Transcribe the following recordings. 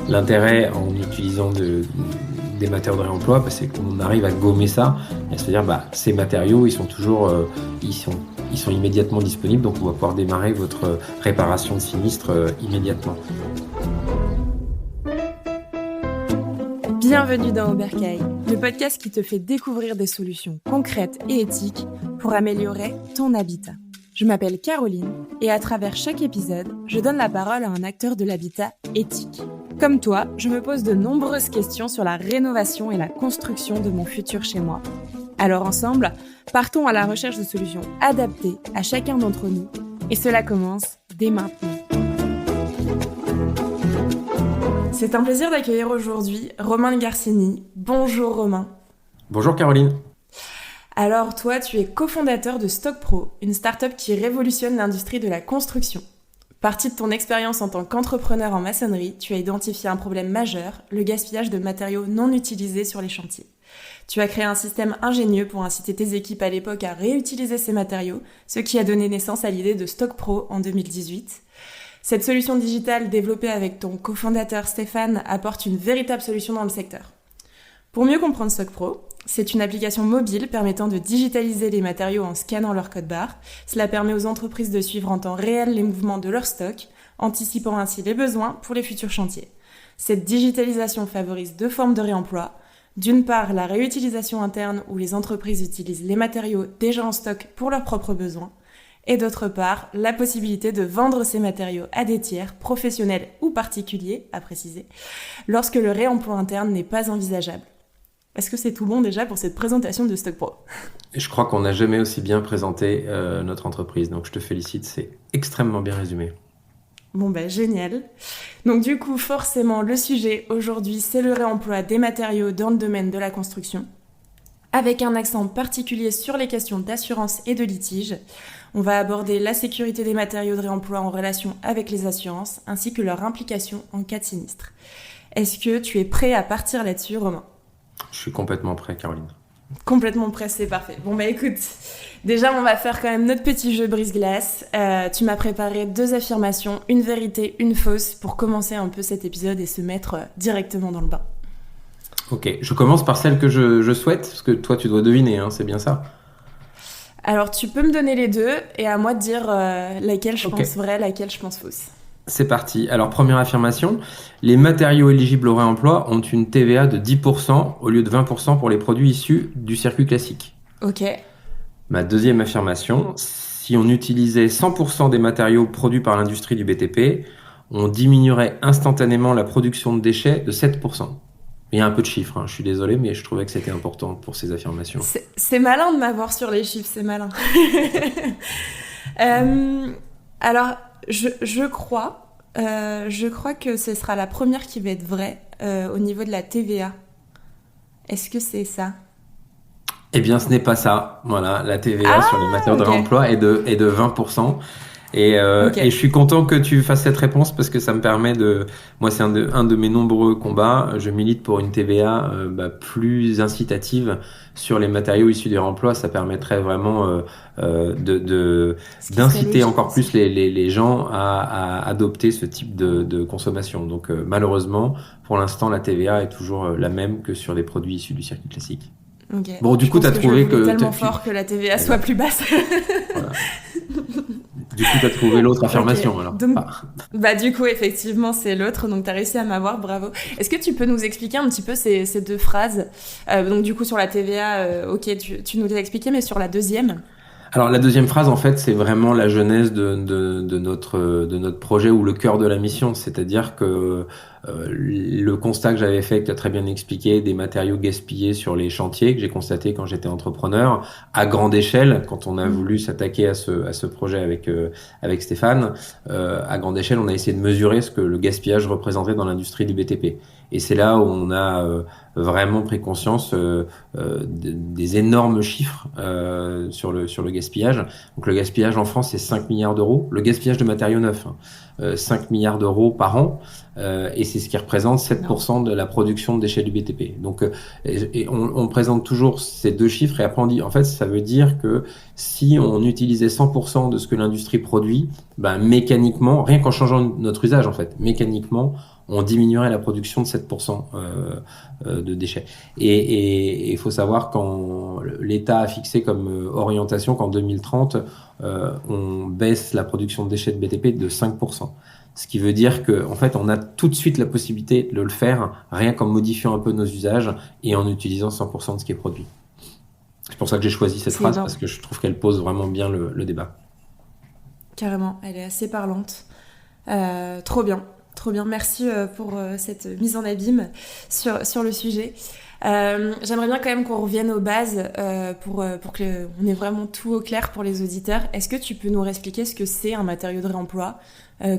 L'intérêt en utilisant des matériaux de réemploi, c'est qu'on arrive à gommer ça, c'est-à-dire ces matériaux, ils sont toujours, ils sont immédiatement disponibles, donc on va pouvoir démarrer votre réparation de sinistre immédiatement. Bienvenue dans Oberkaï, le podcast qui te fait découvrir des solutions concrètes et éthiques pour améliorer ton habitat. Je m'appelle Caroline et à travers chaque épisode, je donne la parole à un acteur de l'habitat éthique. Comme toi, je me pose de nombreuses questions sur la rénovation et la construction de mon futur chez moi. Alors ensemble, partons à la recherche de solutions adaptées à chacun d'entre nous et cela commence dès maintenant. C'est un plaisir d'accueillir aujourd'hui Romain Garcini. Bonjour Romain. Bonjour Caroline. Alors toi, tu es cofondateur de StockPro, une start-up qui révolutionne l'industrie de la construction. Parti de ton expérience en tant qu'entrepreneur en maçonnerie, tu as identifié un problème majeur, le gaspillage de matériaux non utilisés sur les chantiers. Tu as créé un système ingénieux pour inciter tes équipes à l'époque à réutiliser ces matériaux, ce qui a donné naissance à l'idée de StockPro en 2018. Cette solution digitale développée avec ton cofondateur Stéphane apporte une véritable solution dans le secteur. Pour mieux comprendre StockPro, c'est une application mobile permettant de digitaliser les matériaux en scannant leur code barre. Cela permet aux entreprises de suivre en temps réel les mouvements de leur stock, anticipant ainsi les besoins pour les futurs chantiers. Cette digitalisation favorise deux formes de réemploi. D'une part, la réutilisation interne où les entreprises utilisent les matériaux déjà en stock pour leurs propres besoins. Et d'autre part, la possibilité de vendre ces matériaux à des tiers, professionnels ou particuliers, à préciser, lorsque le réemploi interne n'est pas envisageable. Est-ce que c'est tout bon déjà pour cette présentation de StockPro ? Je crois qu'on n'a jamais aussi bien présenté notre entreprise, donc je te félicite, c'est extrêmement bien résumé. Bon génial. Donc du coup, forcément, le sujet aujourd'hui, c'est le réemploi des matériaux dans le domaine de la construction, avec un accent particulier sur les questions d'assurance et de litige. On va aborder la sécurité des matériaux de réemploi en relation avec les assurances, ainsi que leur implication en cas de sinistre. Est-ce que tu es prêt à partir là-dessus, Romain ? Je suis complètement prêt, Caroline. Complètement prêt, c'est parfait. Bon écoute, déjà on va faire quand même notre petit jeu brise-glace. Tu m'as préparé 2 affirmations, une vérité, une fausse, pour commencer un peu cet épisode et se mettre directement dans le bain. Ok, je commence par celle que je souhaite, parce que toi tu dois deviner, c'est bien ça ? Alors tu peux me donner les deux et à moi de dire laquelle je pense vraie, laquelle je pense fausse. C'est parti. Alors première affirmation, les matériaux éligibles au réemploi ont une TVA de 10% au lieu de 20% pour les produits issus du circuit classique. Ok. Ma deuxième affirmation, si on utilisait 100% des matériaux produits par l'industrie du BTP, on diminuerait instantanément la production de déchets de 7%. Il y a un peu de chiffres, je suis désolé, mais je trouvais que c'était important pour ces affirmations. C'est malin de m'avoir sur les chiffres, c'est malin. Alors, je crois que ce sera la première qui va être vraie au niveau de la TVA. Est-ce que c'est ça ? Eh bien, ce n'est pas ça. Voilà, la TVA sur les matériaux de réemploi est de 20%. Et je suis content que tu fasses cette réponse parce que ça me permet de... Moi, c'est un de mes nombreux combats. Je milite pour une TVA plus incitative sur les matériaux issus du réemploi. Ça permettrait vraiment d'inciter encore plus les gens à adopter ce type de consommation. Donc, malheureusement, pour l'instant, la TVA est toujours la même que sur les produits issus du circuit classique. Okay. Bon, du coup, tu as trouvé que... tellement fort que la TVA soit plus basse. Voilà. Du coup, tu as trouvé l'autre affirmation, alors. Donc, du coup, effectivement, c'est l'autre. Donc, tu as réussi à m'avoir, bravo. Est-ce que tu peux nous expliquer un petit peu ces 2 phrases ? Donc, du coup, sur la TVA, tu nous l'as expliqué, mais sur la deuxième ? Alors, la deuxième phrase, en fait, c'est vraiment la genèse de notre projet ou le cœur de la mission. C'est-à-dire que le constat que j'avais fait, que tu as très bien expliqué, des matériaux gaspillés sur les chantiers, que j'ai constaté quand j'étais entrepreneur, à grande échelle, quand on a voulu s'attaquer à ce projet avec Stéphane, à grande échelle, on a essayé de mesurer ce que le gaspillage représentait dans l'industrie du BTP. Et c'est là où on a vraiment pris conscience des énormes chiffres sur le gaspillage. Donc le gaspillage en France, c'est 5 milliards d'euros. Le gaspillage de matériaux neufs, 5 milliards d'euros par an. Et c'est ce qui représente 7% de la production de déchets du BTP. Donc, on présente toujours ces 2 chiffres et après on dit, en fait, ça veut dire que si on utilisait 100% de ce que l'industrie produit, ben, mécaniquement, rien qu'en changeant notre usage en fait, mécaniquement, on diminuerait la production de 7% de déchets. Et il faut savoir quand l'État a fixé comme orientation qu'en 2030, on baisse la production de déchets de BTP de 5%. Ce qui veut dire que, en fait, on a tout de suite la possibilité de le faire, rien qu'en modifiant un peu nos usages et en utilisant 100% de ce qui est produit. C'est pour ça que j'ai choisi cette phrase, parce que je trouve qu'elle pose vraiment bien le débat. Carrément, elle est assez parlante. Trop bien, trop bien. Merci pour cette mise en abîme sur le sujet. J'aimerais bien quand même qu'on revienne aux bases pour qu'on ait vraiment tout au clair pour les auditeurs. Est-ce que tu peux nous expliquer ce que c'est un matériau de réemploi,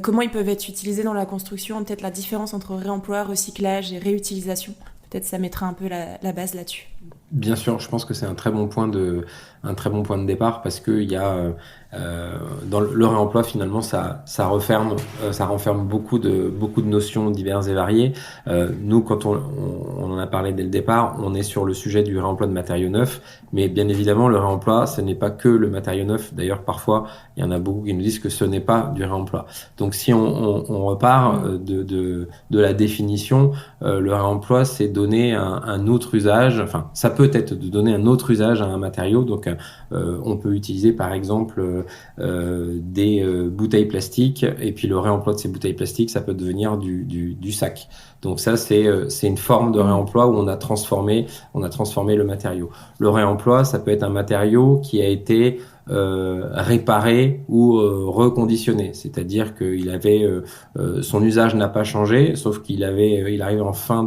comment ils peuvent être utilisés dans la construction, peut-être la différence entre réemploi, recyclage et réutilisation? Peut-être ça mettra un peu la base là-dessus. Bien sûr, je pense que c'est un très bon point de départ parce que il y a dans le réemploi finalement ça renferme beaucoup de notions diverses et variées. Nous, quand on en a parlé dès le départ, on est sur le sujet du réemploi de matériaux neufs, mais bien évidemment le réemploi, ce n'est pas que le matériau neuf. D'ailleurs, parfois il y en a beaucoup qui nous disent que ce n'est pas du réemploi. Donc si on repart de la définition, le réemploi, c'est donner un autre usage. Enfin, ça peut être de donner un autre usage à un matériau. Donc, on peut utiliser par exemple des bouteilles plastiques, et puis le réemploi de ces bouteilles plastiques, ça peut devenir du sac. Donc ça, c'est une forme de réemploi où on a transformé le matériau. Le réemploi, ça peut être un matériau qui a été réparé ou reconditionné, c'est-à-dire qu'il avait son usage n'a pas changé, sauf il arrive en fin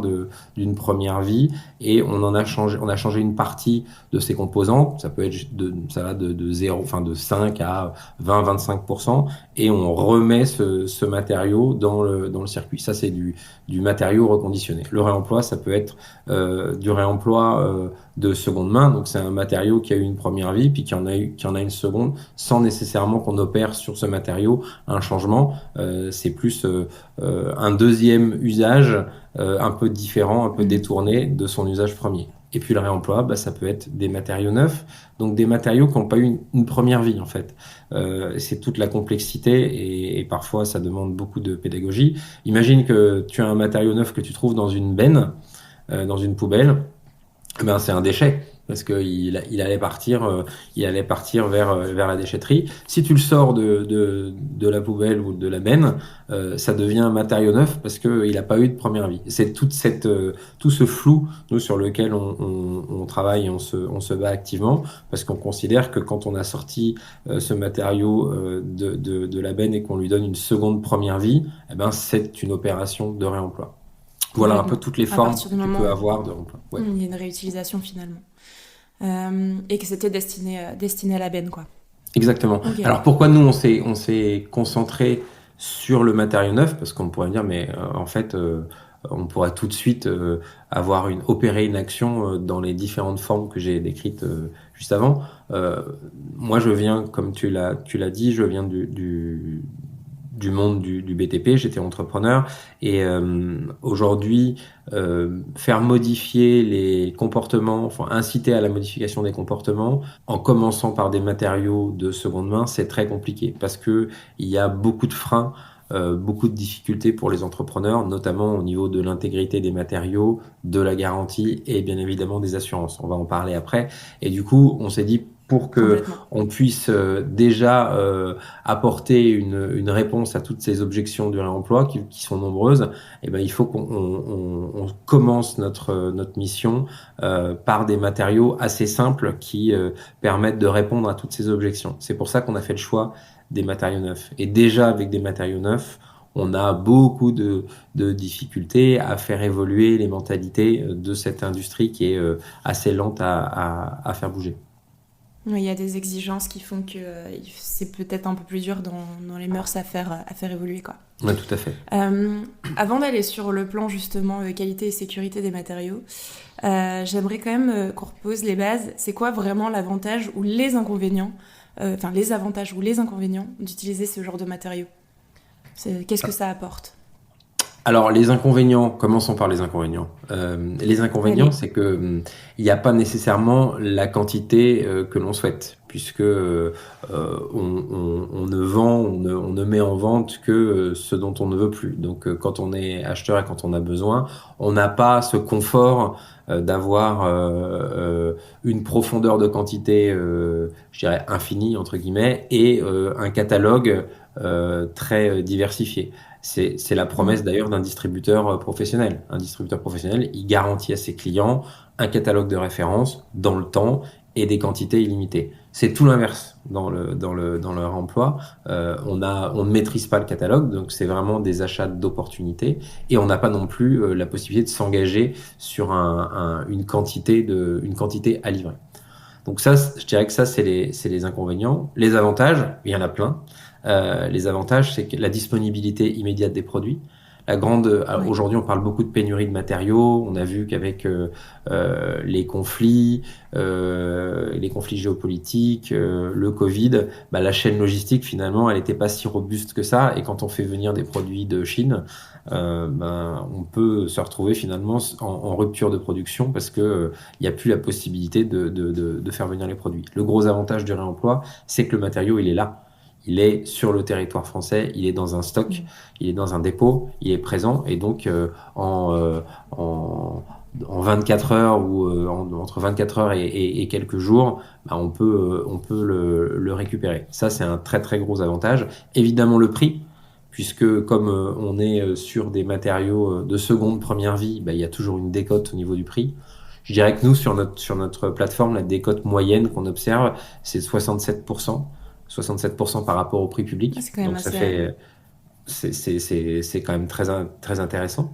d'une première vie et on a changé une partie de ses composants. Ça peut être ça va de 0, enfin de 5 à 20-25%, et on remet ce matériau dans le circuit. Ça, c'est du matériau reconditionné. Le réemploi, ça peut être du réemploi de seconde main. Donc, c'est un matériau qui a eu une première vie, puis qui en a une seconde, sans nécessairement qu'on opère sur ce matériau un changement. C'est plus un deuxième usage un peu différent, un peu détourné de son usage premier. Et puis le réemploi, ça peut être des matériaux neufs, donc des matériaux qui n'ont pas eu une première vie en fait. C'est toute la complexité et parfois ça demande beaucoup de pédagogie. Imagine que tu as un matériau neuf que tu trouves dans une benne, dans une poubelle, c'est un déchet parce que il allait partir vers la déchetterie. Si tu le sors de la poubelle ou de la benne, ça devient un matériau neuf parce que il a pas eu de première vie. C'est tout ce flou nous sur lequel on travaille et on se bat activement parce qu'on considère que quand on a sorti ce matériau de la benne et qu'on lui donne une seconde première vie, c'est une opération de réemploi. Voilà un peu toutes les formes que tu peux avoir de réemploi. Ouais. Il y a une réutilisation finalement. Et que c'était destiné à la benne, quoi. Exactement. Okay. Alors pourquoi nous on s'est concentré sur le matériau neuf, parce qu'on pourrait me dire mais en fait on pourrait tout de suite opérer une action dans les différentes formes que j'ai décrites juste avant. Moi je viens, comme tu l'as dit, je viens du monde du BTP, j'étais entrepreneur et aujourd'hui faire modifier les comportements, enfin inciter à la modification des comportements en commençant par des matériaux de seconde main, c'est très compliqué parce que il y a beaucoup de freins, beaucoup de difficultés pour les entrepreneurs, notamment au niveau de l'intégrité des matériaux, de la garantie et bien évidemment des assurances. On va en parler après. Et du coup, on s'est dit pour que on puisse déjà apporter une réponse à toutes ces objections du réemploi qui sont nombreuses, il faut qu'on commence notre mission par des matériaux assez simples qui permettent de répondre à toutes ces objections. C'est pour ça qu'on a fait le choix des matériaux neufs. Et déjà avec des matériaux neufs, on a beaucoup de difficultés à faire évoluer les mentalités de cette industrie qui est assez lente à faire bouger. Il y a des exigences qui font que c'est peut-être un peu plus dur dans les mœurs à faire évoluer, quoi. Oui, tout à fait. Avant d'aller sur le plan justement qualité et sécurité des matériaux, j'aimerais quand même qu'on repose les bases. C'est quoi vraiment l'avantage ou les inconvénients, les avantages ou les inconvénients d'utiliser ce genre de matériaux ? Qu'est-ce que ça apporte ? Alors les inconvénients, commençons par les inconvénients. Les inconvénients, Allez. c'est que il n'y a pas nécessairement la quantité que l'on souhaite, puisque on ne vend, on ne met en vente que ce dont on ne veut plus. Donc, quand on est acheteur et quand on a besoin, on n'a pas ce confort d'avoir une profondeur de quantité, je dirais infinie entre guillemets, et un catalogue très diversifié. C'est la promesse d'ailleurs d'un distributeur professionnel. Un distributeur professionnel, il garantit à ses clients un catalogue de référence dans le temps et des quantités illimitées. C'est tout l'inverse dans leur emploi. On ne maîtrise pas le catalogue, donc c'est vraiment des achats d'opportunités et on n'a pas non plus la possibilité de s'engager sur une quantité à livrer. Donc ça, je dirais que ça, c'est les inconvénients. Les avantages, il y en a plein. Les avantages, c'est que la disponibilité immédiate des produits. Ouais. Aujourd'hui, on parle beaucoup de pénurie de matériaux. On a vu qu'avec les conflits géopolitiques, le Covid, la chaîne logistique finalement, elle n'était pas si robuste que ça. Et quand on fait venir des produits de Chine, on peut se retrouver finalement en rupture de production parce que il n'y a plus la possibilité de faire venir les produits. Le gros avantage du réemploi, c'est que le matériau, il est là. Il est sur le territoire français, il est dans un stock, il est dans un dépôt, il est présent et donc en 24 heures ou entre 24 heures et quelques jours, on peut le récupérer. Ça, c'est un très très gros avantage. Évidemment, le prix, puisque comme on est sur des matériaux de seconde, première vie, il y a toujours une décote au niveau du prix. Je dirais que nous, sur notre plateforme, la décote moyenne qu'on observe, c'est de 67%. 67% par rapport au prix Ah, public. c'est quand même Donc ça assez, fait, c'est quand même très intéressant.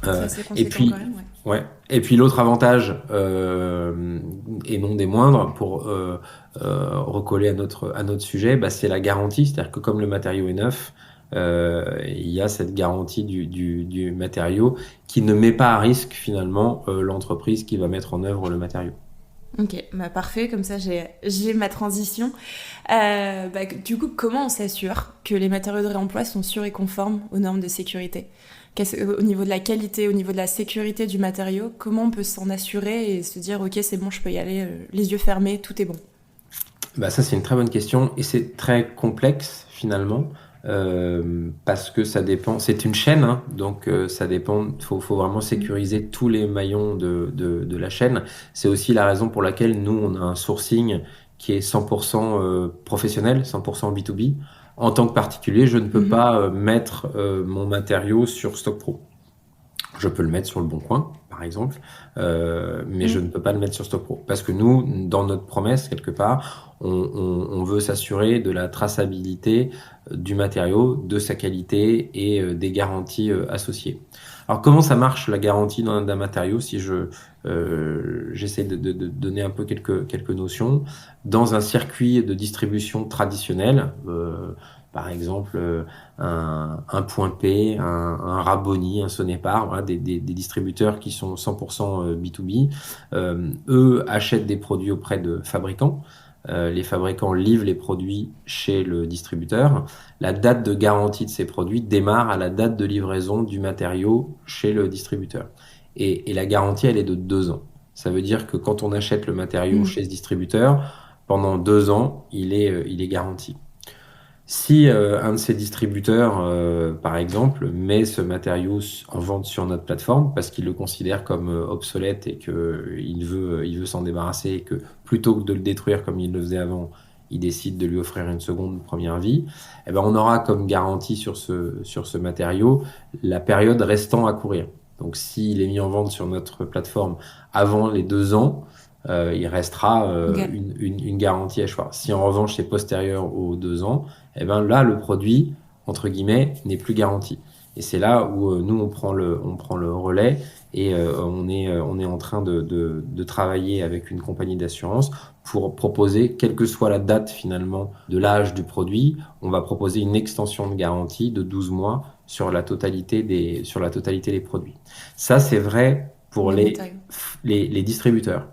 c'est Euh, assez et conséquent quand puis, même, ouais. ouais. Et puis l'autre avantage, et non des moindres, pour recoller à notre sujet, c'est la garantie. C'est-à-dire que comme le matériau est neuf, il y a cette garantie du matériau qui ne met pas à risque finalement l'entreprise qui va mettre en œuvre le matériau. Ok, parfait, comme ça j'ai ma transition. Du coup, comment on s'assure que les matériaux de réemploi sont sûrs et conformes aux normes de sécurité? Au niveau de la qualité, au niveau de la sécurité du matériau, comment on peut s'en assurer et se dire ok, c'est bon, je peux y aller, les yeux fermés, tout est bon? Ça, c'est une très bonne question et c'est très complexe finalement parce que ça dépend. C'est une chaîne, hein, donc ça dépend. Faut vraiment Mm. sécuriser tous les maillons de la chaîne. C'est aussi la raison pour laquelle nous, on a un sourcing qui est 100% professionnel, 100% B2B. En tant que particulier, je ne peux Mhm. pas mettre mon matériau sur StockPro. Je peux le mettre sur le Bon Coin, par exemple, mais je ne Mm. peux pas le mettre sur StockPro. Parce que nous, dans notre promesse, quelque part, on veut s'assurer de la traçabilité du matériau, de sa qualité et des garanties associées. Alors, comment ça marche la garantie d'un matériau si j'essaie de donner un peu quelques notions. Dans un circuit de distribution traditionnel, par exemple, un Point P, un Raboni, un Sonepar, voilà, des distributeurs qui sont 100% B2B. Eux achètent des produits auprès de fabricants. Les fabricants livrent les produits chez le distributeur. La date de garantie de ces produits démarre à la date de livraison du matériau chez le distributeur. Et la garantie, elle est de 2 ans. Ça veut dire que quand on achète le matériau Mm. chez ce distributeur, pendant 2 ans, il est garanti. Si un de ces distributeurs, par exemple, met ce matériau en vente sur notre plateforme parce qu'il le considère comme obsolète et il veut s'en débarrasser et que plutôt que de le détruire comme il le faisait avant, il décide de lui offrir une seconde première vie, eh ben on aura comme garantie sur ce matériau la période restant à courir. Donc s'il est mis en vente sur notre plateforme avant les 2 ans, il restera Ok. une garantie à choix. Si en revanche c'est postérieur aux 2 ans, eh ben là, le produit, entre guillemets, n'est plus garanti. Et c'est là où nous, on prend le relais et on est en train de travailler avec une compagnie d'assurance pour proposer, quelle que soit la date finalement de l'âge du produit, on va proposer une extension de garantie de 12 mois sur la totalité des produits. Ça, c'est vrai pour Les matériaux. les distributeurs.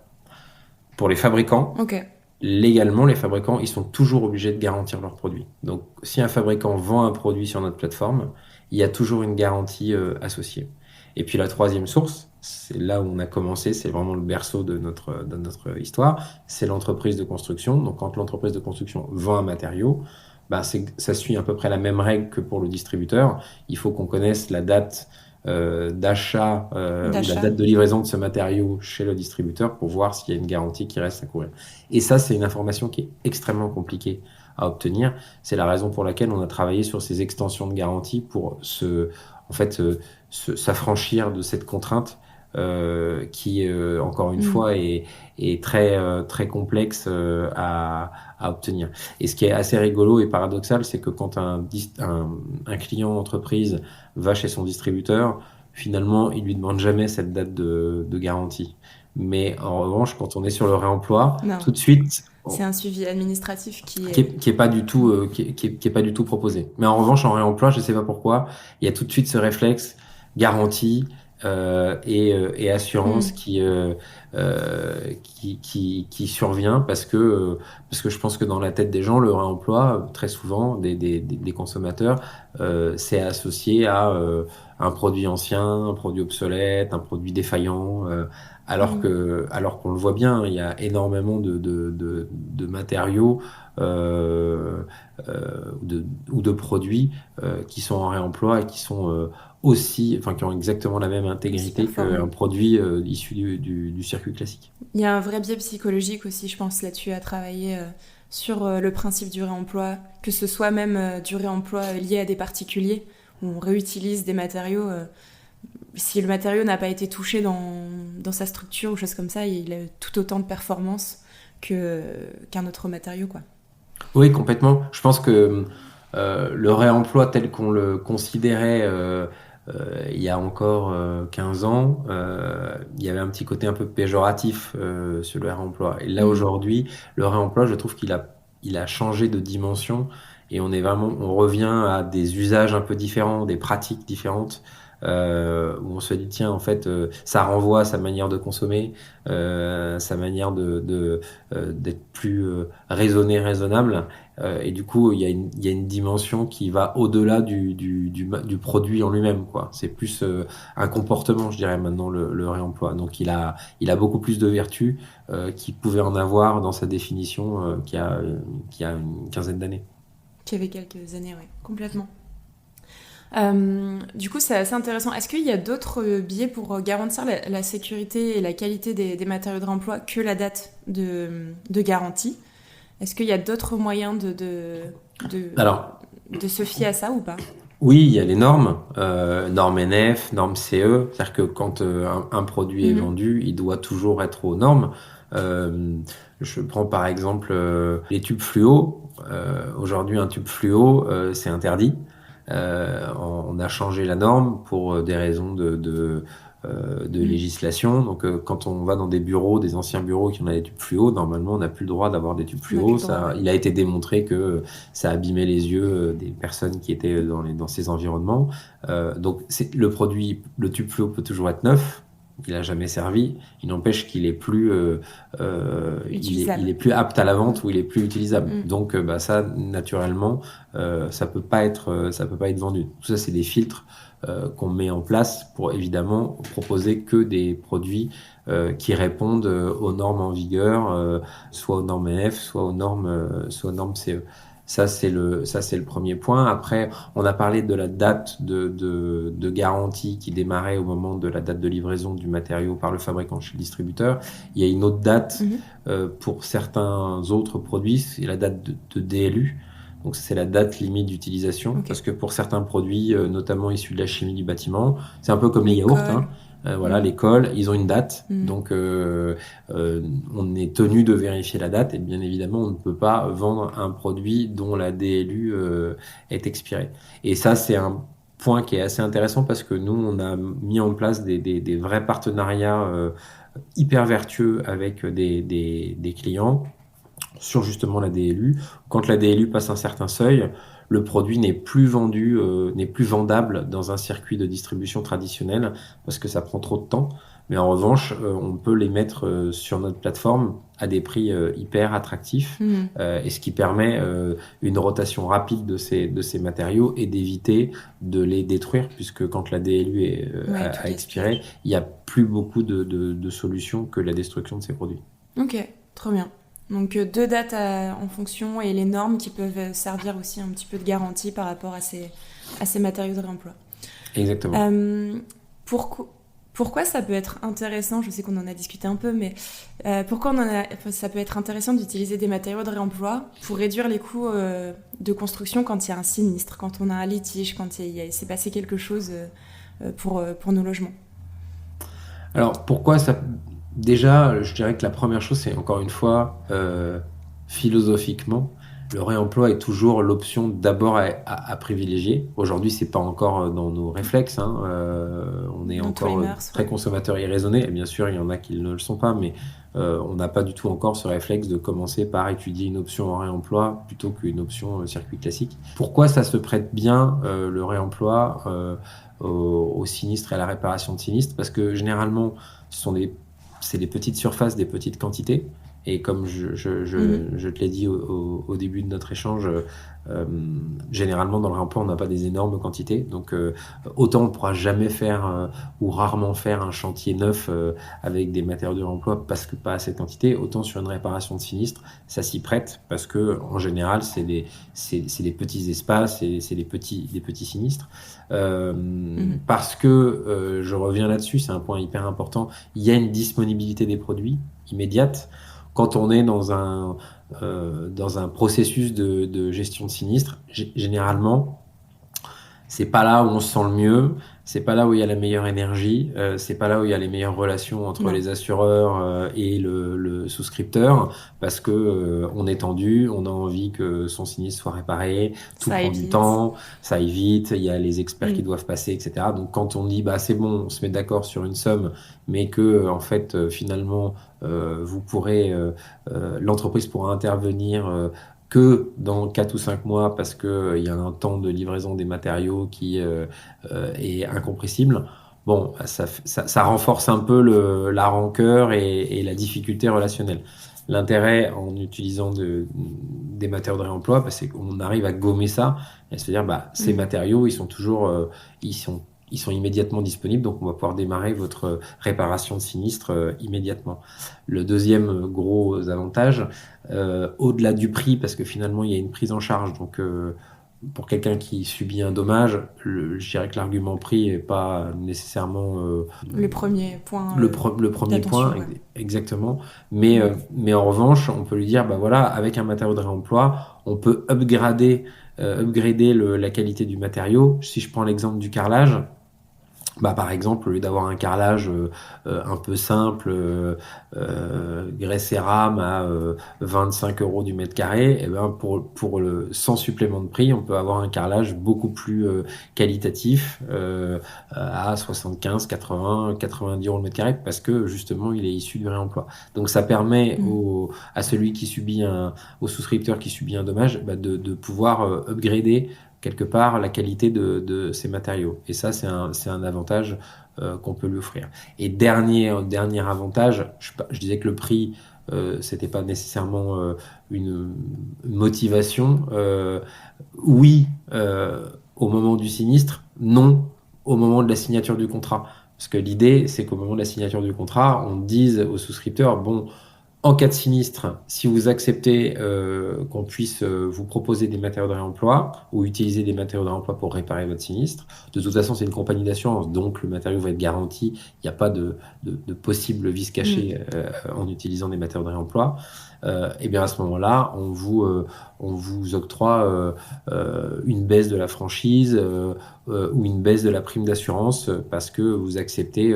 Pour les fabricants, Ok. légalement, les fabricants, ils sont toujours obligés de garantir leurs produits. Donc, si un fabricant vend un produit sur notre plateforme, il y a toujours une garantie associée. Et puis la troisième source, c'est là où on a commencé, c'est vraiment le berceau de notre histoire, c'est l'entreprise de construction. Donc quand l'entreprise de construction vend un matériau, bah, ça suit à peu près la même règle que pour le distributeur. Il faut qu'on connaisse la date d'achat ou la D'achat. date de livraison de ce matériau chez le distributeur pour voir s'il y a une garantie qui reste à courir. Et ça, c'est une information qui est extrêmement compliquée à obtenir. C'est la raison pour laquelle on a travaillé sur ces extensions de garantie pour en fait, s'affranchir de cette contrainte qui, encore une Mm. fois, est très, très complexe à obtenir. Et ce qui est assez rigolo et paradoxal, c'est que quand un client entreprise va chez son distributeur, finalement, il lui demande jamais cette date de garantie. Mais en revanche, quand on est sur le réemploi, Non, tout de suite, c'est un suivi administratif qui qui est... est, qui est pas du tout, qui est pas du tout proposé. Mais en revanche, en réemploi, je sais pas pourquoi, il y a tout de suite ce réflexe garantie et assurance Mm. qui survient parce que je pense que dans la tête des gens, le réemploi, très souvent, des consommateurs, c'est associé à un produit ancien, un produit obsolète, un produit défaillant. Mm. Alors qu'on le voit bien, il y a énormément de matériaux ou de produits qui sont en réemploi et qui sont qui ont exactement la même Aussi intégrité performant. qu'un produit issu du circuit classique. Il y a un vrai biais psychologique aussi, je pense, là-dessus, à travailler sur le principe du réemploi, que ce soit même du réemploi lié à des particuliers, où on réutilise des matériaux. Si le matériau n'a pas été touché dans sa structure ou chose comme ça, il a tout autant de performance qu'un autre matériau, quoi. Oui, complètement. Je pense que le réemploi tel qu'on le considérait il y a encore 15 ans, il y avait un petit côté un peu péjoratif sur le réemploi. Et là, Mm. aujourd'hui, le réemploi, je trouve il a changé de dimension et on revient à des usages un peu différents, des pratiques différentes. Où on se dit tiens en fait ça renvoie à sa manière de consommer, sa manière d'être plus raisonnable. Et du coup, il y a une dimension qui va au-delà du produit en lui-même, quoi. C'est plus un comportement, je dirais, maintenant, le réemploi. Donc, il a beaucoup plus de vertus qu'il pouvait en avoir dans sa définition qui a une quinzaine d'années. Qui avait quelques années, ouais, complètement. Du coup, c'est assez intéressant. Est-ce qu'il y a d'autres biais pour garantir la sécurité et la qualité des matériaux de réemploi que la date de garantie? Est-ce qu'il y a d'autres moyens de, Alors, de se fier à ça ou pas? oui, il y a les normes, normes NF, normes CE, c'est-à-dire que quand un produit est Mhm. vendu, il doit toujours être aux normes. Euh, je prends par exemple les tubes fluo. Aujourd'hui, un tube fluo, c'est interdit. On a changé la norme pour des raisons de Mm. législation. Donc, quand on va dans des bureaux, des anciens bureaux qui ont des tubes fluo, normalement, on n'a plus le droit d'avoir des tubes On n'a plus fluo. le droit, Ça, ouais. il a été démontré que ça abîmait les yeux des personnes qui étaient dans ces environnements. Donc, le produit, le tube fluo peut toujours être neuf. Il a jamais servi. Il n'empêche qu'il est plus, il Utilisable. est plus apte à la vente ou il est plus utilisable. Mm. Donc, bah, ça, naturellement, ça peut pas être vendu. Tout ça, c'est des filtres qu'on met en place pour évidemment proposer que des produits qui répondent aux normes en vigueur, soit aux normes F, soit aux normes CE. Ça, c'est le premier point. Après, on a parlé de la date de garantie qui démarrait au moment de la date de livraison du matériau par le fabricant chez le distributeur. Il y a une autre date Mhm. pour certains autres produits, c'est la date de DLU. Donc c'est la date limite d'utilisation, Ok. parce que pour certains produits, notamment issus de la chimie du bâtiment, c'est un peu comme les yaourts, L'école. hein. Voilà, Mm. les cols, ils ont une date, Mm. donc on est tenu de vérifier la date, et bien évidemment, on ne peut pas vendre un produit dont la DLU est expirée. Et ça, c'est un point qui est assez intéressant parce que nous, on a mis en place des vrais partenariats hyper vertueux avec des clients sur justement la DLU. Quand la DLU passe un certain seuil, le produit n'est plus vendu, n'est plus vendable dans un circuit de distribution traditionnel parce que ça prend trop de temps. Mais en revanche, on peut les mettre sur notre plateforme à des prix hyper attractifs, et ce qui permet une rotation rapide de ces matériaux et d'éviter de les détruire, puisque quand la DLU a expiré, il n'y a plus beaucoup de solutions que la destruction de ces produits. Ok, trop bien. Donc 2 dates en fonction et les normes qui peuvent servir aussi un petit peu de garantie par rapport à ces matériaux de réemploi. Exactement. Pourquoi ça peut être intéressant, je sais qu'on en a discuté un peu, mais pourquoi ça peut être intéressant d'utiliser des matériaux de réemploi pour réduire les coûts de construction quand il y a un sinistre, quand on a un litige, quand il s'est passé quelque chose pour nos logements? Alors pourquoi ça... Déjà, je dirais que la première chose, c'est encore une fois, philosophiquement, le réemploi est toujours l'option d'abord à privilégier. Aujourd'hui, c'est pas encore dans nos réflexes, hein. On est Dans tous les encore mœurs, très ouais. consommateur irraisonné. Et bien sûr, il y en a qui ne le sont pas, mais on n'a pas du tout encore ce réflexe de commencer par étudier une option en réemploi plutôt qu'une option circuit classique. Pourquoi ça se prête bien, le réemploi, au sinistre et à la réparation de sinistres? Parce que généralement, c'est des petites surfaces, des petites quantités. Et comme je te l'ai dit au début de notre échange, généralement dans le réemploi, on n'a pas des énormes quantités. Donc autant on ne pourra jamais faire ou rarement faire un chantier neuf avec des matériaux de réemploi parce que pas assez de quantité, autant sur une réparation de sinistre, ça s'y prête parce que en général, c'est des petits espaces et c'est des petits sinistres. Parce que, je reviens là-dessus, c'est un point hyper important, il y a une disponibilité des produits immédiate. Quand on est dans un processus de gestion de sinistre, généralement, c'est pas là où on se sent le mieux, c'est pas là où il y a la meilleure énergie, c'est pas là où il y a les meilleures relations entre Non, les assureurs et le souscripteur, parce que on est tendu, on a envie que son sinistre soit réparé, tout ça prend aille du vite. temps, ça aille vite, il y a les experts qui Mm. doivent passer, etc. Donc quand on dit bah c'est bon, on se met d'accord sur une somme, mais que en fait finalement vous pourrez l'entreprise pourra intervenir que dans 4 ou 5 mois parce que il y a un temps de livraison des matériaux qui est incompressible. Bon, ça renforce un peu la rancœur et la difficulté relationnelle. L'intérêt en utilisant des matériaux de réemploi, bah, c'est qu'on arrive à gommer ça et se dire, bah, ces Mm. matériaux, ils sont toujours, ils sont immédiatement disponibles, donc on va pouvoir démarrer votre réparation de sinistre immédiatement. Le deuxième gros avantage, au-delà du prix, parce que finalement il y a une prise en charge, donc pour quelqu'un qui subit un dommage, je dirais que l'argument prix est pas nécessairement Le premier point le premier point, d'attention, ouais. exactement. Mm. Mais en revanche, on peut lui dire, bah voilà, avec un matériau de réemploi, on peut upgrader la qualité du matériau. Si je prends l'exemple du carrelage, bah, par exemple, au lieu d'avoir un carrelage un peu simple, grès et rame à 25 euros du mètre carré, et ben sans supplément de prix, on peut avoir un carrelage beaucoup plus qualitatif à 75, 80, 90 euros le mètre carré parce que justement il est issu du réemploi. Donc ça permet Mm. à celui qui subit au souscripteur qui subit un dommage, bah, de pouvoir upgrader quelque part la qualité de ces matériaux. Et ça, c'est un avantage qu'on peut lui offrir. Et dernier avantage, je disais que le prix, c'était pas nécessairement une motivation. Oui, au moment du sinistre, non, au moment de la signature du contrat. Parce que l'idée, c'est qu'au moment de la signature du contrat, on dise au souscripteur, bon, en cas de sinistre, si vous acceptez qu'on puisse vous proposer des matériaux de réemploi ou utiliser des matériaux de réemploi pour réparer votre sinistre, de toute façon, c'est une compagnie d'assurance, donc le matériau va être garanti. Il n'y a pas de possible vice Mm. caché en utilisant des matériaux de réemploi. Et bien à ce moment-là, on vous octroie une baisse de la franchise ou une baisse de la prime d'assurance parce que vous acceptez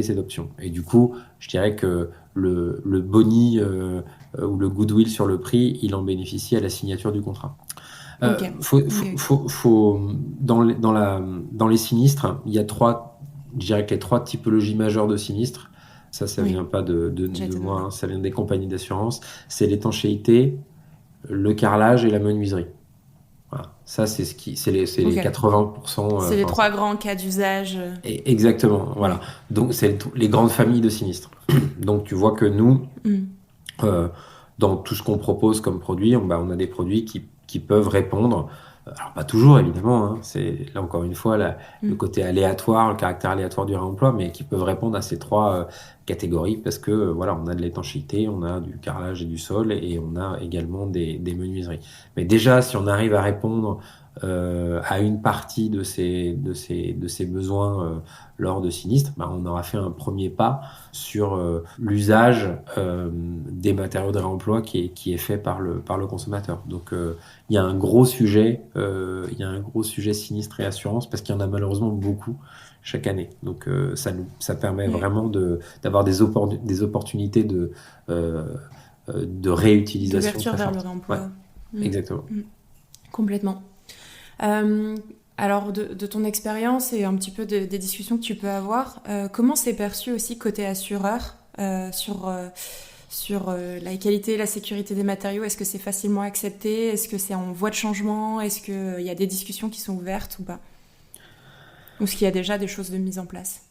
cette option. Et du coup, je dirais que le boni ou le goodwill sur le prix, il en bénéficie à la signature du contrat. Ok. Ok. Dans les sinistres, il y a je dirais que les trois typologies majeures de sinistres. Ça Oui, vient pas j'allais de te moi, demander. hein, ça vient des compagnies d'assurance. C'est l'étanchéité, le carrelage et la menuiserie. Voilà. Ça, c'est les Ok. 80%. C'est les trois grands cas d'usage. Exactement. Voilà. Ouais. Donc, c'est les grandes familles de sinistres. Donc, tu vois que nous, Mm. euh, dans tout ce qu'on propose comme produit, on a des produits qui peuvent répondre. Alors, pas toujours, évidemment. Hein, c'est là encore une fois le Mm. côté aléatoire, le caractère aléatoire du réemploi, mais qui peuvent répondre à ces trois catégories parce que voilà, on a de l'étanchéité, on a du carrelage et du sol, et on a également des menuiseries. Mais déjà, si on arrive à répondre à une partie de ces besoins lors de sinistres, bah, on aura fait un premier pas sur l'usage des matériaux de réemploi qui est fait par le consommateur. Donc il y a un gros sujet, il y a un gros sujet sinistre et assurance parce qu'il y en a malheureusement beaucoup chaque année. Donc ça permet Ouais. vraiment d'avoir des opportunités de réutilisation D'ouverture très vers le fortes. Ouais, réemploi. Mm. exactement. Mm. Complètement. Euh, alors, de ton expérience et un petit peu des discussions que tu peux avoir, comment c'est perçu aussi côté assureur sur la qualité et la sécurité des matériaux? Est-ce que c'est facilement accepté? Est-ce que c'est en voie de changement? Est-ce qu'il y a des discussions qui sont ouvertes ou pas? Ou est-ce qu'il y a déjà des choses de mise en place?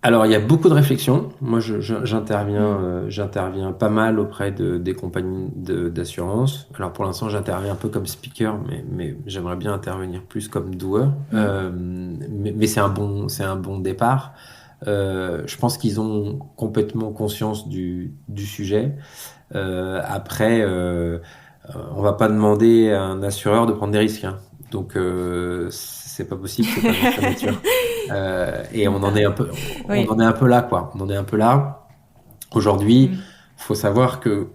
Alors, il y a beaucoup de réflexions. Moi, Mm. j'interviens pas mal auprès des compagnies d'assurance. Alors, pour l'instant, j'interviens un peu comme speaker, mais j'aimerais bien intervenir plus comme doer. Mm. Mais c'est un bon départ. Je pense qu'ils ont complètement conscience du sujet. Après, on va pas demander à un assureur de prendre des risques, hein. Donc, c'est pas possible, c'est pas dans sa nature. Et on en est un Bah, peu, on oui. en est un peu là, quoi. On en est un peu là. Aujourd'hui, Mm. faut savoir que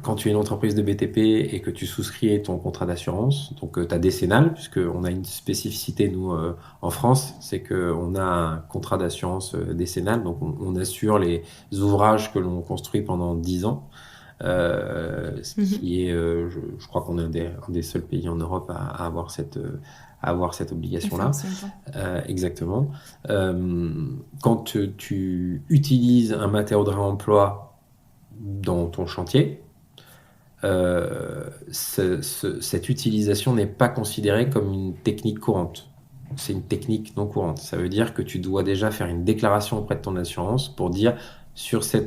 quand tu es une entreprise de BTP et que tu souscris ton contrat d'assurance, donc tu as décennal, puisqu'on a une spécificité, nous, en France, c'est qu'on a un contrat d'assurance décennal, donc on assure les ouvrages que l'on construit pendant 10 ans. Ce Mhm. qui est, je crois qu'on est un des seuls pays en Europe à avoir cette À faire obligation-là. aussi longtemps. Exactement. Quand tu utilises un matériau de réemploi dans ton chantier, cette utilisation n'est pas considérée comme une technique courante. C'est une technique non courante. Ça veut dire que tu dois déjà faire une déclaration auprès de ton assurance pour dire sur ce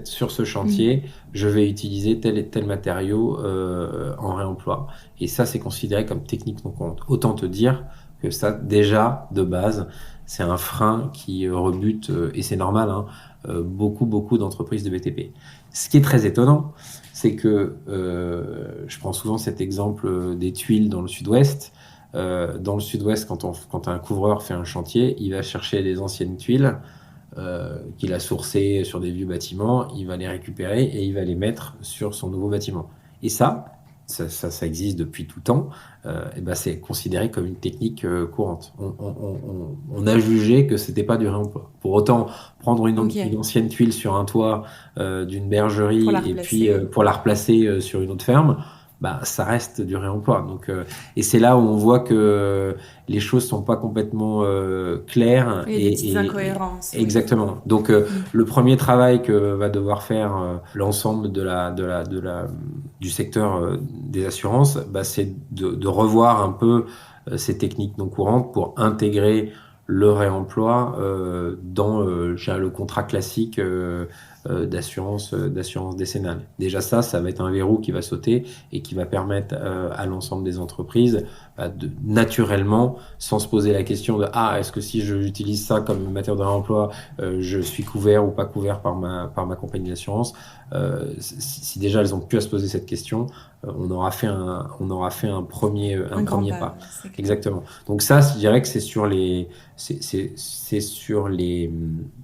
Mm. chantier, je vais utiliser tel et tel matériau en réemploi. Et ça, c'est considéré comme technique non courante. Autant te dire que ça, déjà, de base, c'est un frein qui rebute, et c'est normal, hein, beaucoup, beaucoup d'entreprises de BTP. Ce qui est très étonnant, c'est que je prends souvent cet exemple des tuiles dans le sud-ouest. Dans le sud-ouest, quand un couvreur fait un chantier, il va chercher des anciennes tuiles qu'il a sourcées sur des vieux bâtiments, il va les récupérer et il va les mettre sur son nouveau bâtiment. Et ça existe depuis tout temps, et ben c'est considéré comme une technique courante. On a jugé que c'était pas du réemploi. Pour autant, prendre Ok. une ancienne tuile sur un toit d'une Pour bergerie la et puis replacer. pour la replacer sur une autre ferme, bah, ça reste du réemploi. Donc, et c'est là où on voit que les choses sont pas complètement claires Il y a des petites incohérences, oui. exactement. Donc, Mm. le premier travail que va devoir faire l'ensemble du secteur des assurances, bah, c'est de revoir un peu ces techniques non courantes pour intégrer le réemploi dans je dirais, le contrat classique d'assurance décennale. Déjà ça va être un verrou qui va sauter et qui va permettre à l'ensemble des entreprises de naturellement, sans se poser la question de est-ce que si j'utilise ça comme matière de réemploi, je suis couvert ou pas couvert par ma compagnie d'assurance. Si déjà elles ont pu à se poser cette question, on aura fait un premier un Un grand premier pas, pas. ouais, c'est clair. Exactement. Donc ça, je dirais que c'est sur les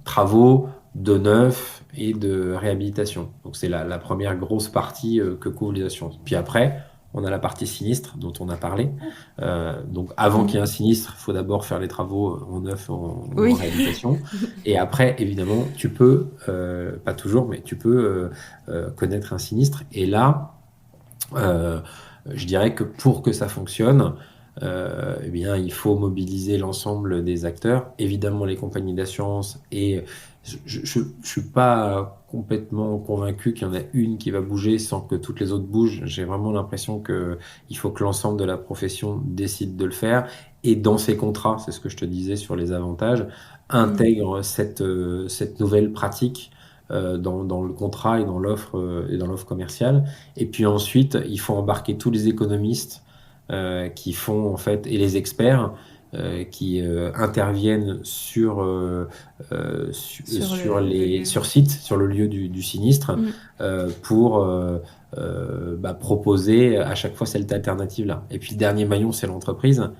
travaux de neuf et de réhabilitation. Donc c'est la première grosse partie que couvrent les assurances. Puis après, on a la partie sinistre dont on a parlé. Donc avant qu'il y ait un Mm. sinistre, il faut d'abord faire les travaux en neuf ou en Oui. réhabilitation. Et après, évidemment, tu peux, pas toujours, mais tu peux connaître un sinistre. Et là, je dirais que pour que ça fonctionne, eh bien, il faut mobiliser l'ensemble des acteurs, évidemment les compagnies d'assurance. Et je suis pas complètement convaincu qu'il y en a une qui va bouger sans que toutes les autres bougent. J'ai vraiment l'impression que il faut que l'ensemble de la profession décide de le faire. Et dans ces contrats, c'est ce que je te disais sur les avantages, Mm. intègre cette nouvelle pratique dans le contrat et dans l'offre commerciale. Et puis ensuite, il faut embarquer tous les économistes qui font en fait et les experts qui interviennent Sur le lieu. sur site, sur le lieu du sinistre, Mm. pour proposer à chaque fois cette alternative-là. Et puis, dernier maillon, c'est l'entreprise,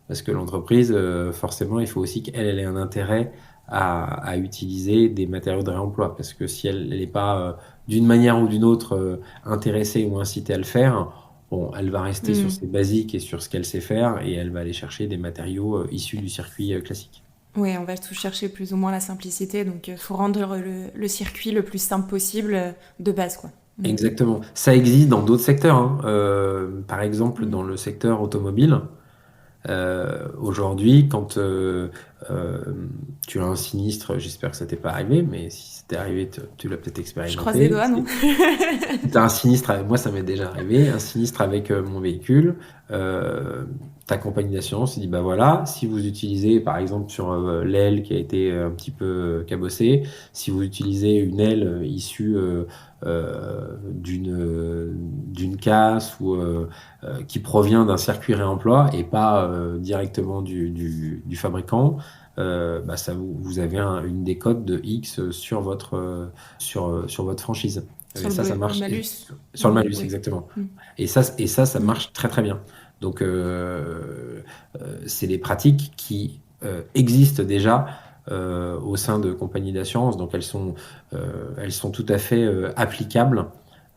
parce que l'entreprise, forcément, il faut aussi qu'elle ait un intérêt à utiliser des matériaux de réemploi, parce que si elle n'est pas, d'une manière ou d'une autre, intéressée ou incitée à le faire, bon, elle va rester sur Mm. ses basiques et sur ce qu'elle sait faire, et elle va aller chercher des matériaux issus du circuit classique. Oui, on va tout chercher plus ou moins la simplicité, donc il faut rendre le circuit le plus simple possible de base, quoi. Mm. Exactement. Ça existe dans d'autres secteurs, hein. Par exemple, Mm. dans le secteur automobile. Aujourd'hui, quand euh, tu as un sinistre, j'espère que ça t'est pas arrivé, mais si c'était arrivé, tu l'as peut-être Je croise les expérimenté. doigts, non? Si t'as un sinistre, moi ça m'est déjà arrivé, un sinistre avec mon véhicule, euh, ta compagnie d'assurance dit bah voilà, si vous utilisez par exemple sur l'aile qui a été un petit peu cabossée, si vous utilisez une aile issue d'une casse ou qui provient d'un circuit réemploi et pas directement du fabricant, vous avez une décote de X sur sur votre franchise. Et Sur ça marche. malus. Sur le malus, Oui. exactement. Mm. Ça Mm. marche très très bien. Donc, c'est des pratiques qui existent déjà au sein de compagnies d'assurance. Donc, elles sont tout à fait applicables.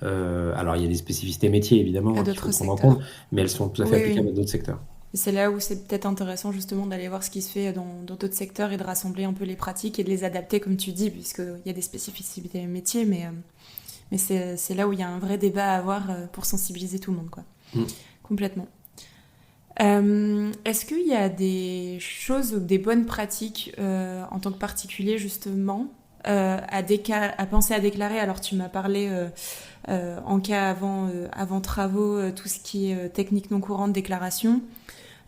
Alors, il y a des spécificités métiers, évidemment, À hein, qu'il faut d'autres prendre en compte, secteurs. mais elles sont tout à fait Oui, applicables oui. à d'autres secteurs. Et c'est là où c'est peut-être intéressant justement d'aller voir ce qui se fait dans d'autres secteurs et de rassembler un peu les pratiques et de les adapter, comme tu dis, puisqu'il y a des spécificités métiers, mais c'est là où il y a un vrai débat à avoir pour sensibiliser tout le monde, quoi. Mm. Complètement. Est-ce qu'il y a des choses ou des bonnes pratiques en tant que particulier justement à penser à déclarer? Alors tu m'as parlé en cas avant travaux, tout ce qui est technique non courante, déclaration.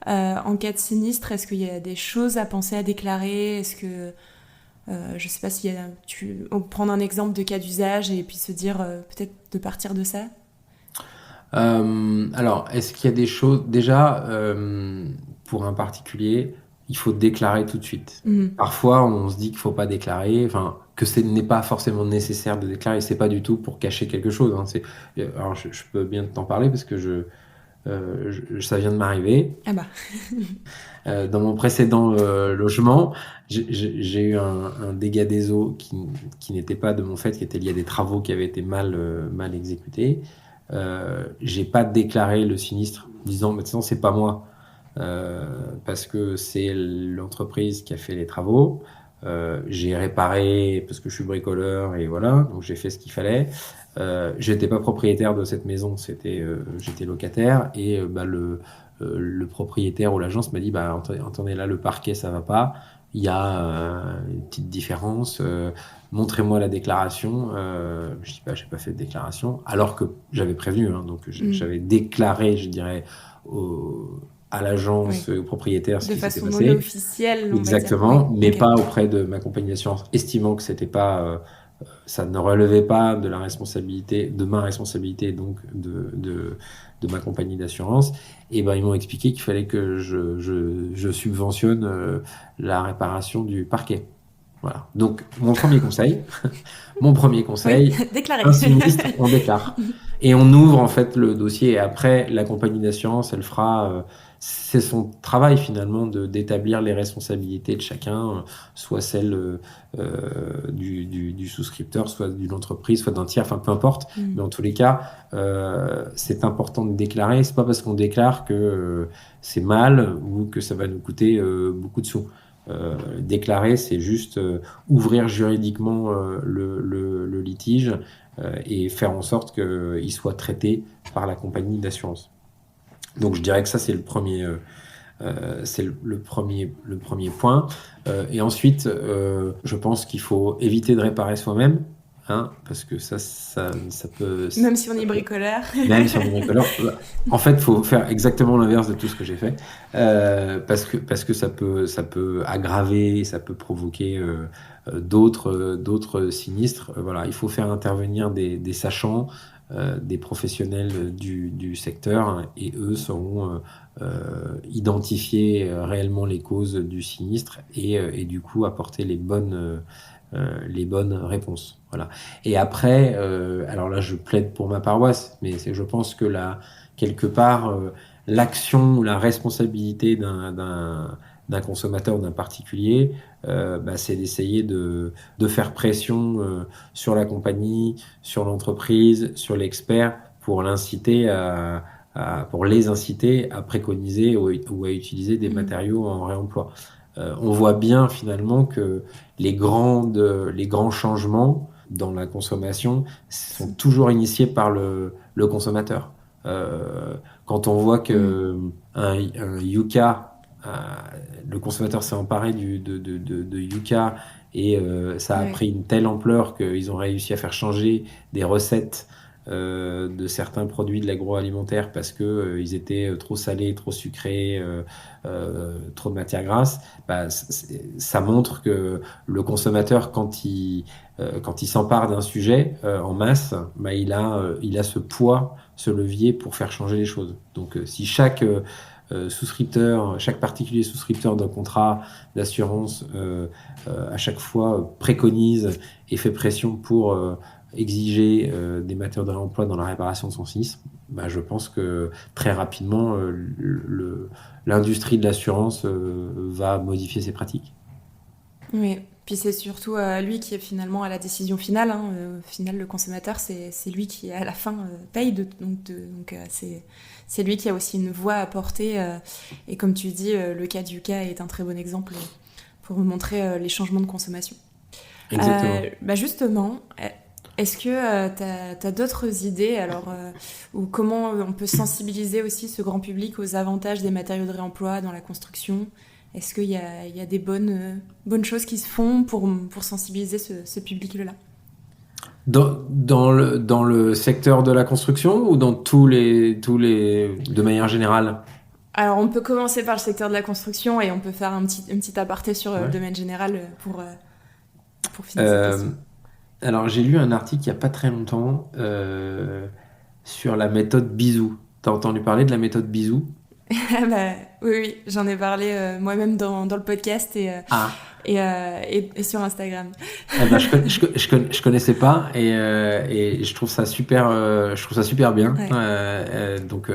En cas de sinistre, est-ce qu'il y a des choses à penser à déclarer? Est-ce que je sais pas s'il y a prendre un exemple de cas d'usage et puis se dire peut-être de partir de ça. Alors, est-ce qu'il y a des choses déjà pour un particulier, il faut déclarer tout de suite. Mhm. Parfois, on se dit qu'il faut pas déclarer, enfin que ce n'est pas forcément nécessaire de déclarer. C'est pas du tout pour cacher quelque chose, hein. Alors, je peux bien t'en parler parce que ça vient de m'arriver. Ah bah. Dans mon précédent logement, j'ai eu un dégât des eaux qui n'était pas de mon fait, qui était lié à des travaux qui avaient été mal exécutés. J'ai pas déclaré le sinistre en disant maintenant c'est pas moi parce que c'est l'entreprise qui a fait les travaux. J'ai réparé parce que je suis bricoleur et voilà, donc j'ai fait ce qu'il fallait. J'étais pas propriétaire de cette maison, j'étais locataire et le propriétaire ou l'agence m'a dit bah attendez là le parquet ça va pas, il y a une petite différence. Montrez-moi la déclaration. Je dis, bah, j'ai pas fait de déclaration, alors que j'avais prévenu, hein, donc j'avais déclaré, je dirais, à l'agence, Oui. au propriétaire ce De qui s'était façon non passé. officielle, on va dire. Oui, Exactement, mais ok. pas auprès de ma compagnie d'assurance, estimant que c'était pas, ça ne relevait pas de la responsabilité, de ma responsabilité, donc de ma compagnie d'assurance. Et ben ils m'ont expliqué qu'il fallait que je subventionne la réparation du parquet. Voilà. Donc, mon premier Oui, conseil, déclaré. un sinistre, on déclare. Et on ouvre en fait le dossier. Et après, la compagnie d'assurance, elle fera, c'est son travail finalement d'établir les responsabilités de chacun, soit celle du souscripteur, soit d'une entreprise, soit d'un tiers, enfin peu importe. Mais en tous les cas, c'est important de déclarer. C'est pas parce qu'on déclare que c'est mal ou que ça va nous coûter beaucoup de sous. Déclarer, c'est juste ouvrir juridiquement le litige et faire en sorte qu'il soit traité par la compagnie d'assurance. Donc je dirais que ça c'est le premier point. Et ensuite, je pense qu'il faut éviter de réparer soi-même, hein, parce que ça peut, Même si on ça est peut- bricoleur. même si on est bricoleur. En fait, il faut faire exactement l'inverse de tout ce que j'ai fait, parce que ça peut aggraver, ça peut provoquer d'autres sinistres. Voilà, il faut faire intervenir des sachants, des professionnels du secteur, hein, et eux sauront identifier réellement les causes du sinistre et du coup apporter les bonnes réponses. Voilà. Et après, alors là, je plaide pour ma paroisse, mais je pense que là, quelque part, l'action ou la responsabilité d'un consommateur ou d'un particulier, c'est d'essayer de faire pression sur la compagnie, sur l'entreprise, sur l'expert pour l'inciter pour les inciter à préconiser ou à utiliser des matériaux en réemploi. On voit bien finalement que les grands changements dans la consommation sont toujours initiés par le consommateur. Quand on voit que un Yuka, le consommateur s'est emparé de Yuka et ça a Ouais. pris une telle ampleur qu'ils ont réussi à faire changer des recettes de certains produits de l'agroalimentaire parce que ils étaient trop salés, trop sucrés, trop de matière grasse, ça montre que le consommateur, quand il s'empare d'un sujet en masse, il a ce poids, ce levier pour faire changer les choses. Donc, si chaque particulier souscripteur d'un contrat d'assurance à chaque fois préconise et fait pression pour exiger des matériaux de réemploi dans la réparation de son sinistre, je pense que très rapidement, l'industrie de l'assurance va modifier ses pratiques. Oui, puis c'est surtout lui qui est finalement à la décision finale, hein. Au final, le consommateur, c'est lui qui, à la fin, paye. Donc c'est lui qui a aussi une voix à porter. Et comme tu dis, le cas du cas est un très bon exemple pour vous montrer les changements de consommation. Exactement. Justement, est-ce que tu as d'autres idées alors, ou comment on peut sensibiliser aussi ce grand public aux avantages des matériaux de réemploi dans la construction? Est-ce qu'il y a des bonnes choses qui se font pour sensibiliser ce public-là? Dans le secteur de la construction ou dans de manière générale? Alors, on peut commencer par le secteur de la construction et on peut faire un petit aparté sur le Ouais. domaine général pour finir cette Euh, question. alors, j'ai lu un article il n'y a pas très longtemps sur la méthode Bisou. T'as entendu parler de la méthode Bisou? Ah bah, oui, j'en ai parlé moi-même dans le podcast Ah, et sur Instagram. je connaissais pas et je trouve ça super bien. Ouais. Donc,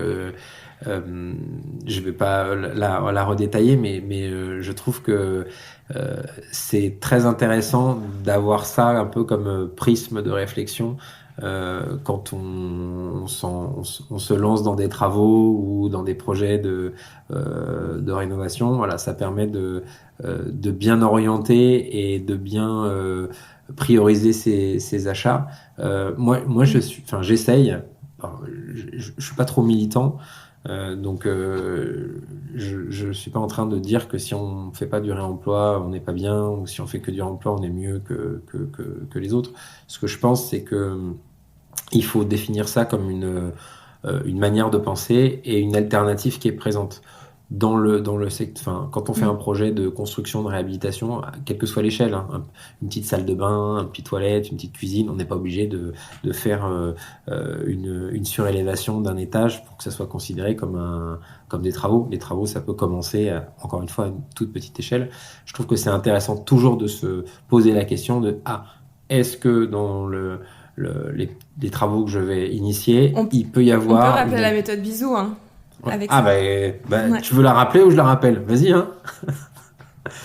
je vais pas la redétailler, mais je trouve que c'est très intéressant d'avoir ça un peu comme prisme de réflexion quand on se lance dans des travaux ou dans des projets de rénovation. Voilà, ça permet de bien orienter et de bien prioriser ses achats. Enfin, j'essaye. Alors, je suis pas trop militant, donc je suis pas en train de dire que si on fait pas du réemploi, on n'est pas bien, ou si on fait que du réemploi, on est mieux que les autres. Ce que je pense, c'est que il faut définir ça comme une manière de penser et une alternative qui est présente dans le secteur. Enfin, quand on fait un projet de construction, de réhabilitation, quelle que soit l'échelle, hein, une petite salle de bain, une petite toilette, une petite cuisine, on n'est pas obligé de faire une surélévation d'un étage pour que ça soit considéré comme des travaux. Les travaux, ça peut commencer, encore une fois, à une toute petite échelle. Je trouve que c'est intéressant toujours de se poser la question de est-ce que dans les travaux que je vais initier, On, il peut y on peut avoir rappeler la méthode bisou, hein, Ouais. avec Ah ça. Ouais. tu veux la rappeler ou je la rappelle? Vas-y, hein.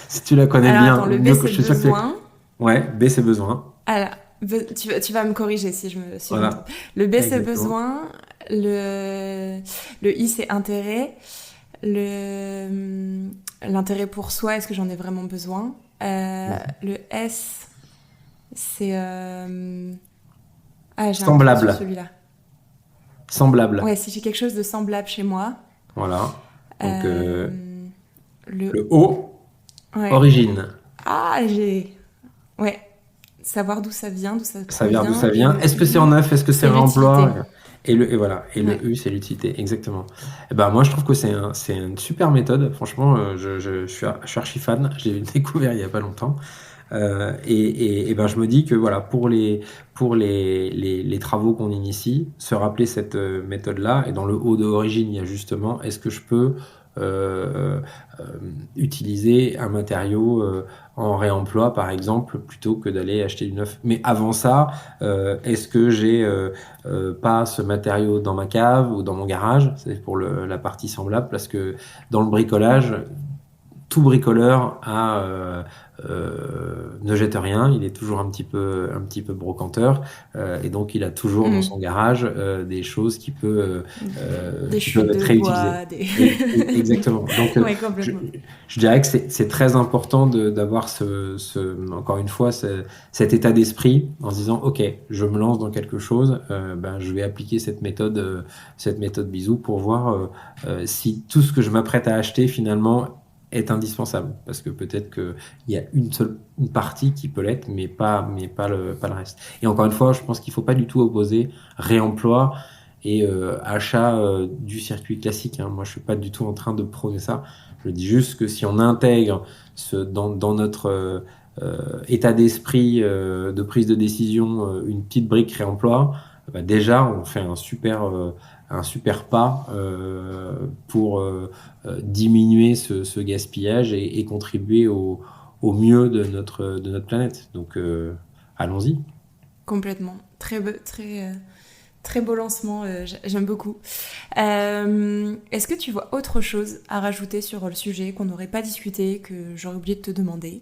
Si tu la connais Alors bien, attends, le B mieux que c'est je suis sûr que tu... besoin. Ouais, B c'est besoin. Alors, tu vas me corriger si je me trompe. Voilà, Le B c'est exactement. besoin, le I c'est intérêt, l'intérêt pour soi, est-ce que j'en ai vraiment besoin? Le S c'est... j'ai un trou sur Semblable. celui-là. Semblable. Ouais, si j'ai quelque chose de semblable chez moi. Voilà. Donc, Euh, le... le O, Ouais. origine. Ah, j'ai... Ouais. Savoir d'où ça vient, d'où ça Ça vient d'où provient. ça Et vient. le Est-ce que c'est en U, neuf? Est-ce que c'est c'est l'utilité. réemploi? Et voilà. Et Ouais. le U, c'est l'utilité. Exactement. Et ben, moi, je trouve que c'est une super méthode. Franchement, je suis archi fan. Je l'ai découvert il y a pas longtemps. Et ben, je me dis que voilà, pour les travaux qu'on initie, se rappeler cette méthode-là, et dans le haut de origine, il y a justement, est-ce que je peux euh, euh, utiliser un matériau en réemploi, par exemple, plutôt que d'aller acheter du neuf. Mais avant ça, est-ce que j'ai pas ce matériau dans ma cave ou dans mon garage? C'est pour la partie semblable, parce que dans le bricolage, tout bricoleur ne jette rien, il est toujours un petit peu brocanteur, et donc il a toujours dans son Mm. garage des choses Des qui peuvent chutes être de réutilisées. bois, des... Exactement. Donc, Ouais, je, complètement. je dirais que c'est très important d'avoir encore une fois, cet état d'esprit en se disant, OK, je me lance dans quelque chose, ben, je vais appliquer cette méthode bisou pour voir si tout ce que je m'apprête à acheter finalement est indispensable, parce que peut-être qu'il y a une partie qui peut l'être, mais pas le reste. Et encore une fois, je pense qu'il faut pas du tout opposer réemploi et achat du circuit classique, hein. Moi, je suis pas du tout en train de prôner ça. Je dis juste que si on intègre dans notre état d'esprit de prise de décision une petite brique réemploi, bah déjà, on fait un super pas pour diminuer ce gaspillage et contribuer au mieux de notre planète. Donc, allons-y. Complètement. Très beau lancement, j'aime beaucoup. Est-ce que tu vois autre chose à rajouter sur le sujet qu'on n'aurait pas discuté, que j'aurais oublié de te demander?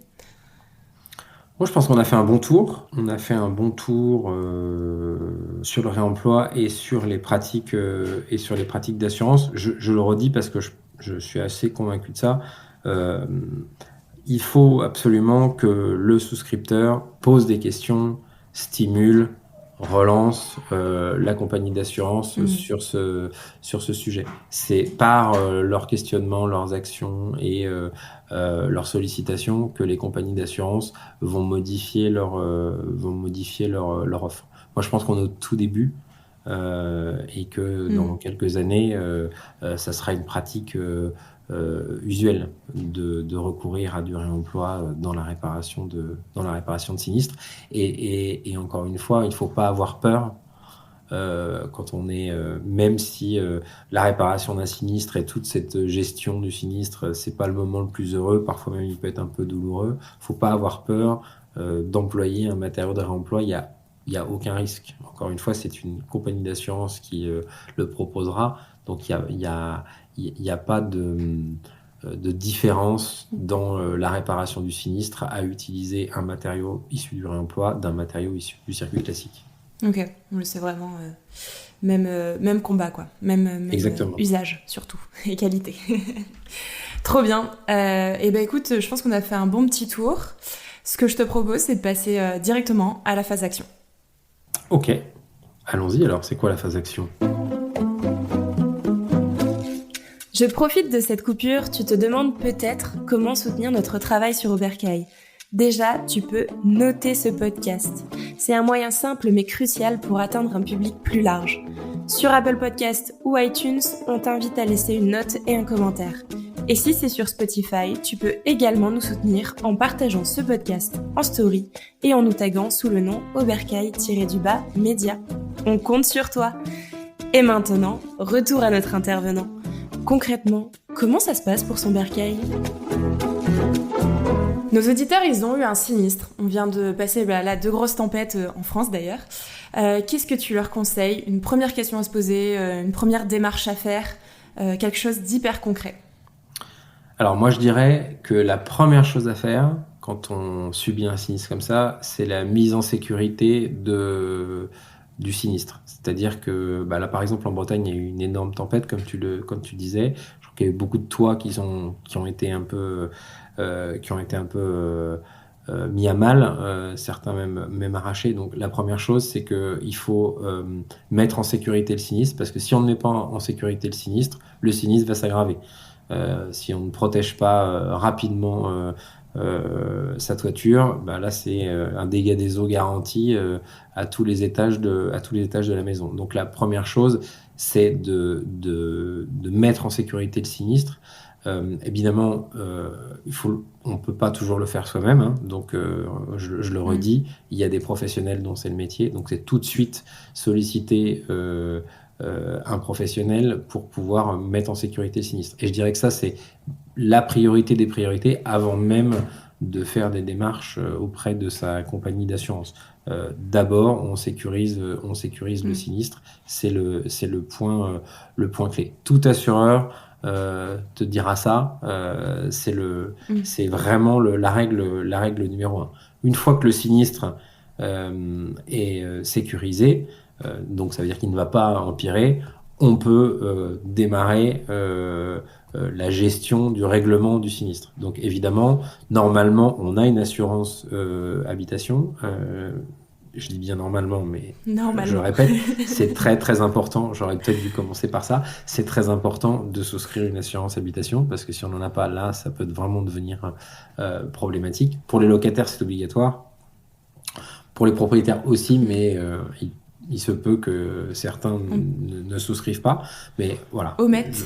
Moi, je pense qu'on a fait un bon tour. On a fait un bon tour sur le réemploi et sur les pratiques d'assurance. Je le redis parce que je suis assez convaincu de ça. Euh, il faut absolument que le souscripteur pose des questions, stimule, relance la compagnie d'assurance Mm. sur ce sujet. C'est par leurs questionnements, leurs actions et leurs sollicitations que les compagnies d'assurance vont modifier leur offre. Moi, je pense qu'on est au tout début et que dans Mm. quelques années, ça sera une pratique usuelle de recourir à du réemploi dans la réparation de sinistres. Et encore une fois, il ne faut pas avoir peur quand on est, même si la réparation d'un sinistre et toute cette gestion du sinistre, c'est pas le moment le plus heureux, parfois même il peut être un peu douloureux. Faut pas avoir peur d'employer un matériau de réemploi. Il y a aucun risque. Encore une fois, c'est une compagnie d'assurance qui le proposera, donc il y a pas de différence dans la réparation du sinistre à utiliser un matériau issu du réemploi d'un matériau issu du circuit classique. Ok, oui, c'est vraiment même combat, quoi. Même Exactement. usage, surtout, et qualité. Trop bien. Et ben écoute, je pense qu'on a fait un bon petit tour. Ce que je te propose, c'est de passer directement à la phase action. Ok, allons-y alors, c'est quoi la phase action? Je profite de cette coupure, tu te demandes peut-être comment soutenir notre travail sur Obercaille. Déjà, tu peux noter ce podcast. C'est un moyen simple mais crucial pour atteindre un public plus large. Sur Apple Podcast ou iTunes, on t'invite à laisser une note et un commentaire. Et si c'est sur Spotify, tu peux également nous soutenir en partageant ce podcast en story et en nous taguant sous le nom Obercaille-Média. On compte sur toi. Et maintenant, retour à notre intervenant. Concrètement, comment ça se passe pour son bercail ? Nos auditeurs, ils ont eu un sinistre. On vient de passer là 2 grosses tempêtes en France d'ailleurs. Qu'est-ce que tu leur conseilles ? Une première question à se poser, une première démarche à faire, quelque chose d'hyper concret. Alors moi je dirais que la première chose à faire quand on subit un sinistre comme ça, c'est la mise en sécurité du sinistre. C'est-à-dire que là par exemple en Bretagne il y a eu une énorme tempête comme tu disais. Je crois qu'il y a eu beaucoup de toits qui ont été un peu mis à mal, certains même arrachés. Donc la première chose, c'est qu'il faut mettre en sécurité le sinistre, parce que si on ne met pas en sécurité le sinistre va s'aggraver. Si on ne protège pas rapidement sa toiture, bah là c'est un dégât des eaux garanti à tous les étages de la maison. Donc la première chose, c'est de mettre en sécurité le sinistre. Évidemment, on peut pas toujours le faire soi-même, hein, donc je le redis, il y a des professionnels dont c'est le métier, donc c'est tout de suite solliciter un professionnel pour pouvoir mettre en sécurité le sinistre. Et je dirais que ça, c'est la priorité des priorités avant même de faire des démarches auprès de sa compagnie d'assurance. D'abord, on sécurise le sinistre, c'est le point clé. Tout assureur te dira ça, c'est vraiment la règle numéro un. Une fois que le sinistre est sécurisé, donc ça veut dire qu'il ne va pas empirer, on peut démarrer la gestion du règlement du sinistre. Donc évidemment, normalement, on a une assurance habitation. Je dis bien normalement, mais je répète, c'est très très important. J'aurais peut-être dû commencer par ça. C'est très important de souscrire une assurance habitation parce que si on n'en a pas là, ça peut vraiment devenir problématique. Pour les locataires, c'est obligatoire. Pour les propriétaires aussi, mais il se peut que certains ne souscrivent pas, mais voilà. Omettent.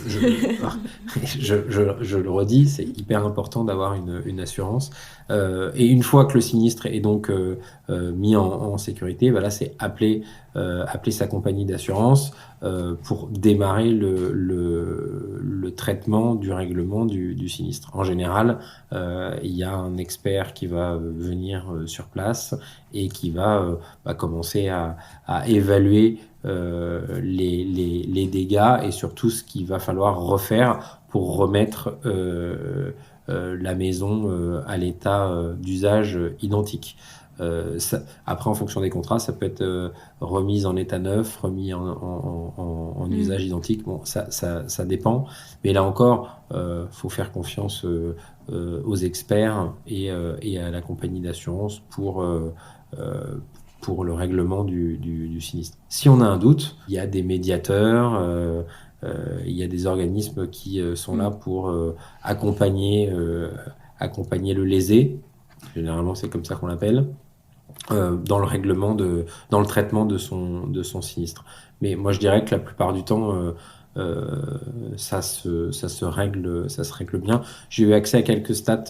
Je le redis, c'est hyper important d'avoir une assurance. Et une fois que le sinistre est donc mis en sécurité, voilà, c'est appeler sa compagnie d'assurance pour démarrer le traitement du règlement du sinistre. En général, il y a un expert qui va venir sur place et qui va commencer à évaluer les dégâts et surtout ce qu'il va falloir refaire pour remettre la maison à l'état d'usage identique. Après, en fonction des contrats, ça peut être remise en état neuf, remis en usage identique. Bon, ça dépend. Mais là encore, faut faire confiance aux experts et à la compagnie d'assurance pour le règlement du sinistre. Si on a un doute, il y a des médiateurs, il y a des organismes qui sont là pour accompagner le lésé. Généralement, c'est comme ça qu'on l'appelle. Dans le traitement de son sinistre. Mais moi, je dirais que la plupart du temps, ça se règle bien. J'ai eu accès à quelques stats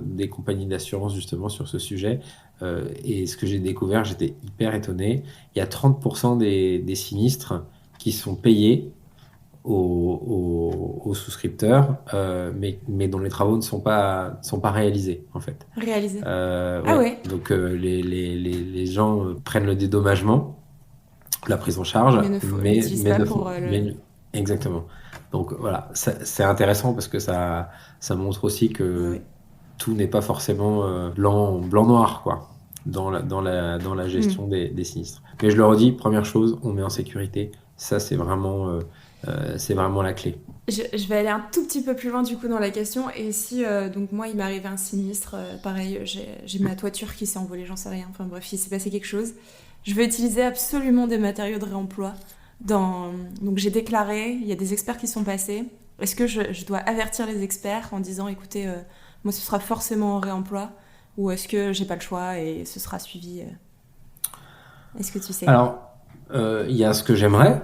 des compagnies d'assurance justement sur ce sujet. Et ce que j'ai découvert, j'étais hyper étonné. Il y a 30% des sinistres qui sont payés aux souscripteurs, mais dont les travaux ne sont pas réalisés en fait. Réalisés. Ouais. Donc les gens prennent le dédommagement, la prise en charge, exactement. Donc voilà, c'est intéressant parce que ça montre aussi que tout n'est pas forcément blanc-noir quoi. Dans la gestion des sinistres. Mais je le redis, première chose, on met en sécurité. Ça, c'est vraiment la clé. Je vais aller un tout petit peu plus loin du coup dans la question. Et si donc moi il m'est arrivé un sinistre, pareil, j'ai ma toiture qui s'est envolée, j'en sais rien. Enfin bref, il s'est passé quelque chose. Je veux utiliser absolument des matériaux de réemploi. Donc j'ai déclaré, il y a des experts qui sont passés. Est-ce que je dois avertir les experts en disant écoutez, moi ce sera forcément en réemploi, ou est-ce que j'ai pas le choix et ce sera suivi Est-ce que tu sais? Alors, il y a ce que j'aimerais,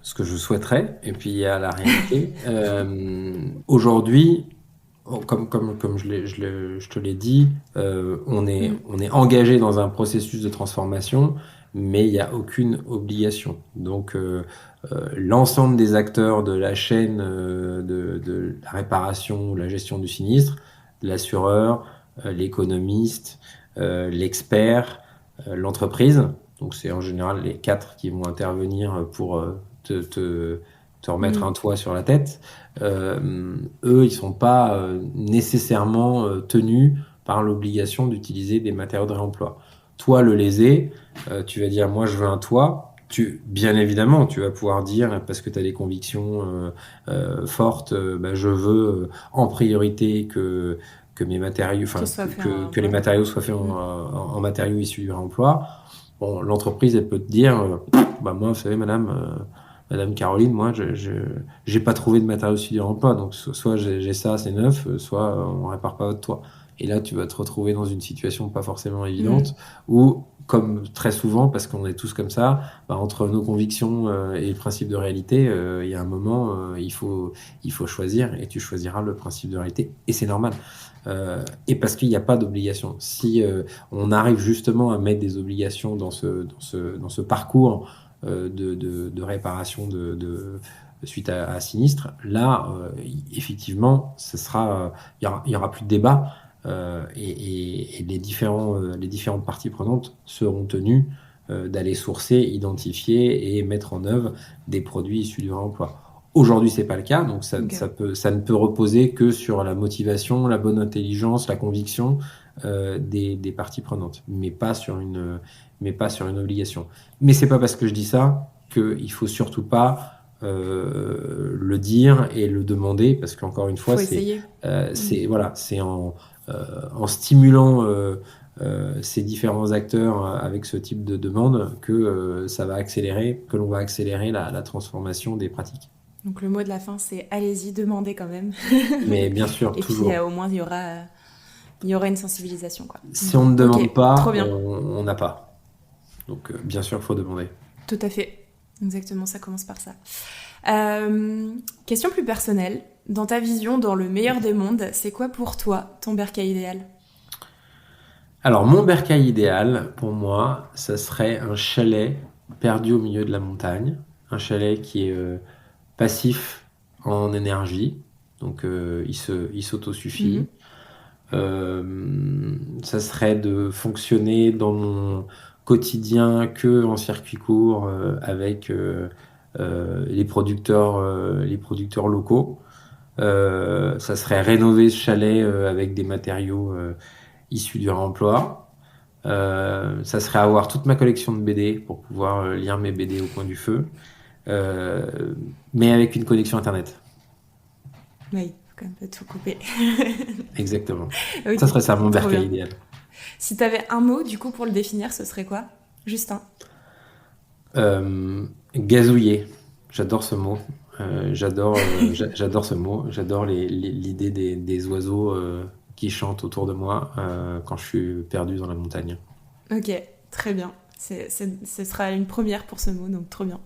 ce que je souhaiterais, et puis il y a la réalité. Aujourd'hui, comme je te l'ai dit, on est engagé dans un processus de transformation, mais il n'y a aucune obligation. Donc, l'ensemble des acteurs de la chaîne de la réparation, la gestion du sinistre, l'assureur, l'économiste, l'expert, l'entreprise, donc c'est en général les 4 qui vont intervenir pour te remettre un toit sur la tête. Eux, ils sont pas nécessairement tenus par l'obligation d'utiliser des matériaux de réemploi. Toi, le lésé, tu vas dire, moi, je veux un toit. Bien évidemment, tu vas pouvoir dire, parce que tu as des convictions fortes, je veux en priorité que que mes matériaux, enfin, que les ouais. matériaux soient faits en matériaux issus du réemploi. Bon, l'entreprise, elle peut te dire, bah moi, vous savez, Madame Caroline, moi, j'ai pas trouvé de matériaux issus du réemploi, donc soit j'ai ça, c'est neuf, soit on répare pas votre toit. Et là, tu vas te retrouver dans une situation pas forcément évidente, où, comme très souvent, parce qu'on est tous comme ça, bah, entre nos convictions et le principe de réalité, il y a un moment, il faut choisir, et tu choisiras le principe de réalité, et c'est normal. Et parce qu'il n'y a pas d'obligation. Si on arrive justement à mettre des obligations dans ce parcours de réparation suite à sinistre, là, effectivement, il y aura plus de débat, et les différentes parties prenantes seront tenues d'aller sourcer, identifier et mettre en œuvre des produits issus du réemploi. Aujourd'hui, c'est pas le cas, donc ça ne peut reposer que sur la motivation, la bonne intelligence, la conviction des parties prenantes, mais pas sur une obligation. Mais c'est pas parce que je dis ça qu'il faut surtout pas le dire et le demander, parce qu'encore une fois, c'est en stimulant ces différents acteurs avec ce type de demande que l'on va accélérer la transformation des pratiques. Donc le mot de la fin, c'est allez-y, demandez quand même. Mais bien sûr, et toujours. Et puis au moins, il y aura une sensibilisation, quoi. Si on ne demande pas, on n'a pas. Donc bien sûr, il faut demander. Tout à fait. Exactement, ça commence par ça. Question plus personnelle. Dans ta vision, dans le meilleur des mondes, c'est quoi pour toi ton bercail idéal ? Alors, mon bercail idéal, pour moi, ça serait un chalet perdu au milieu de la montagne. Un chalet qui est passif en énergie. Donc, il s'autosuffit. Ça serait de fonctionner dans mon quotidien que en circuit court avec les producteurs locaux. Ça serait rénover ce chalet avec des matériaux issus du réemploi. Ça serait avoir toute ma collection de BD pour pouvoir lire mes BD au coin du feu, mais avec une connexion internet. Oui, faut quand même tout couper. Exactement. Okay. Ça serait ça mon bercail idéal. Si tu avais un mot du coup pour le définir, ce serait quoi ? Juste un. Gazouiller. J'adore ce mot. J'adore ce mot. J'adore l'idée des oiseaux qui chantent autour de moi quand je suis perdu dans la montagne. Ok, très bien. Ce sera une première pour ce mot, donc trop bien.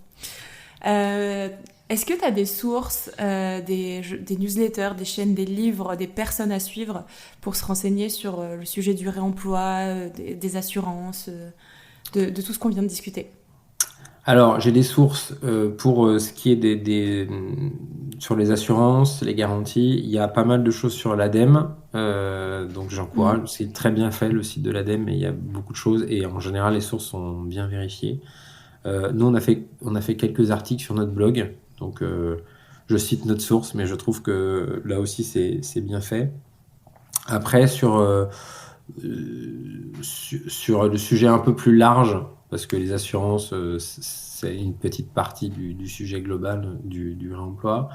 Est-ce que tu as des sources, des newsletters, des chaînes, des livres, des personnes à suivre pour se renseigner sur le sujet du réemploi, des assurances, de tout ce qu'on vient de discuter ? Alors, j'ai des sources pour ce qui est sur les assurances, les garanties. Il y a pas mal de choses sur l'ADEME, donc j'encourage. C'est très bien fait, le site de l'ADEME, et il y a beaucoup de choses. Et en général, les sources sont bien vérifiées. Nous, on a fait quelques articles sur notre blog. Donc, je cite notre source, mais je trouve que là aussi, c'est bien fait. Après, sur le sujet un peu plus large, parce que les assurances, c'est une petite partie du sujet global du réemploi.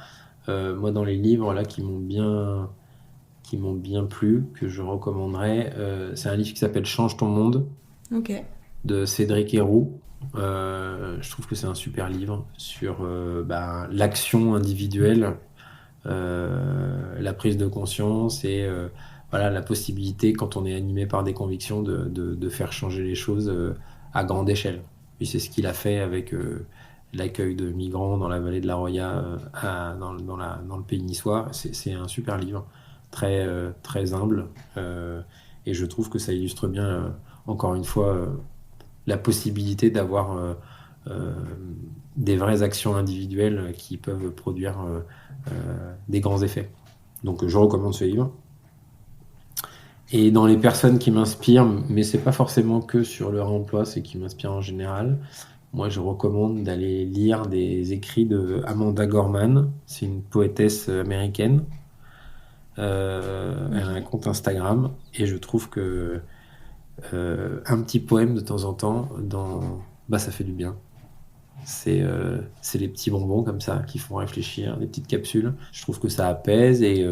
Moi, dans les livres là qui m'ont bien plu, que je recommanderais, c'est un livre qui s'appelle Change ton monde, de Cédric Héroux. Je trouve que c'est un super livre sur l'action individuelle, la prise de conscience et la possibilité, quand on est animé par des convictions, de faire changer les choses à grande échelle. Et c'est ce qu'il a fait avec l'accueil de migrants dans la vallée de la Roya, dans le pays niçois. C'est un super livre, très, très humble, et je trouve que ça illustre bien, encore une fois, la possibilité d'avoir des vraies actions individuelles qui peuvent produire des grands effets. Donc je recommande ce livre. Et dans les personnes qui m'inspirent, mais c'est pas forcément que sur le réemploi, c'est qui m'inspirent en général, moi je recommande d'aller lire des écrits de Amanda Gorman. C'est une poétesse américaine. Elle a un compte Instagram, et je trouve que un petit poème de temps en temps, ça fait du bien. C'est les petits bonbons comme ça qui font réfléchir, des petites capsules. Je trouve que ça apaise, et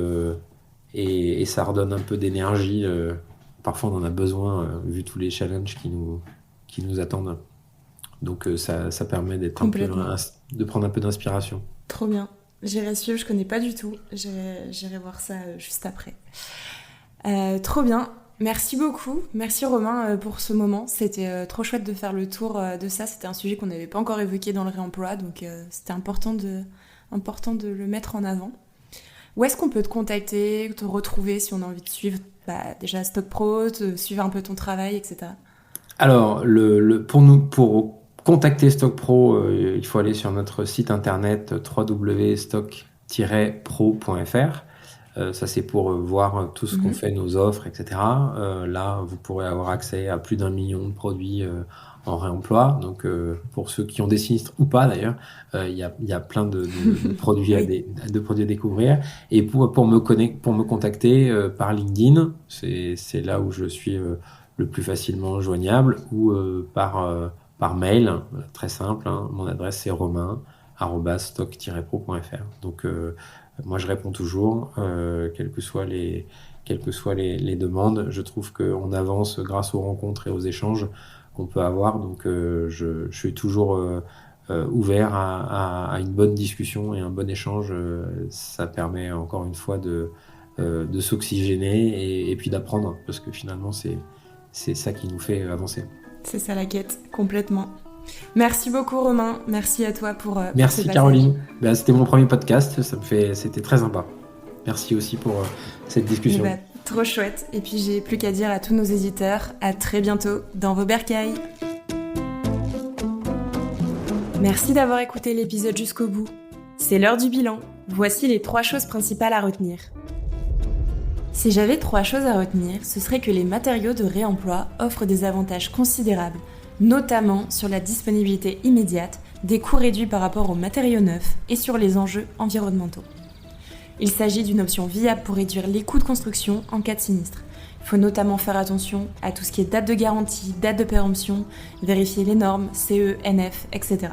et ça redonne un peu d'énergie. Parfois, on en a besoin vu tous les challenges qui nous attendent. Donc, ça permet d'être de prendre un peu d'inspiration. Trop bien. J'irai suivre, je connais pas du tout. J'irai voir ça juste après. Trop bien. Merci beaucoup. Merci Romain pour ce moment. C'était trop chouette de faire le tour de ça. C'était un sujet qu'on n'avait pas encore évoqué dans le réemploi, donc c'était important de le mettre en avant. Où est-ce qu'on peut te contacter, te retrouver si on a envie de suivre déjà Stock Pro, de suivre un peu ton travail, etc. Alors, pour contacter Stock Pro, il faut aller sur notre site internet www.stock-pro.fr. Ça, c'est pour voir tout ce qu'on fait, nos offres, etc. Là, vous pourrez avoir accès à plus d'1 million de produits en réemploi. Donc, pour ceux qui ont des sinistres ou pas, d'ailleurs, il y a plein de produits de produits à découvrir. Et pour me contacter par LinkedIn, c'est là où je suis le plus facilement joignable, ou par mail, très simple. Mon adresse, c'est romain@stock-pro.fr. Donc, moi, je réponds toujours, quelles que soient les demandes. Je trouve qu'on avance grâce aux rencontres et aux échanges qu'on peut avoir. Donc, je suis toujours ouvert à une bonne discussion et un bon échange. Ça permet encore une fois de s'oxygéner et puis d'apprendre, parce que finalement, c'est ça qui nous fait avancer. C'est ça la quête, complètement. Merci beaucoup Romain, merci à toi pour merci ce Caroline. C'était mon premier podcast, c'était très sympa. Merci aussi pour cette discussion. Trop chouette. Et puis j'ai plus qu'à dire à tous nos éditeurs, à très bientôt dans vos bercailles. Merci d'avoir écouté l'épisode jusqu'au bout. C'est l'heure du bilan. Voici les 3 choses principales à retenir. Si j'avais 3 choses à retenir, ce serait que les matériaux de réemploi offrent des avantages considérables, notamment sur la disponibilité immédiate, des coûts réduits par rapport aux matériaux neufs et sur les enjeux environnementaux. Il s'agit d'une option viable pour réduire les coûts de construction en cas de sinistre. Il faut notamment faire attention à tout ce qui est date de garantie, date de péremption, vérifier les normes, CE, NF, etc.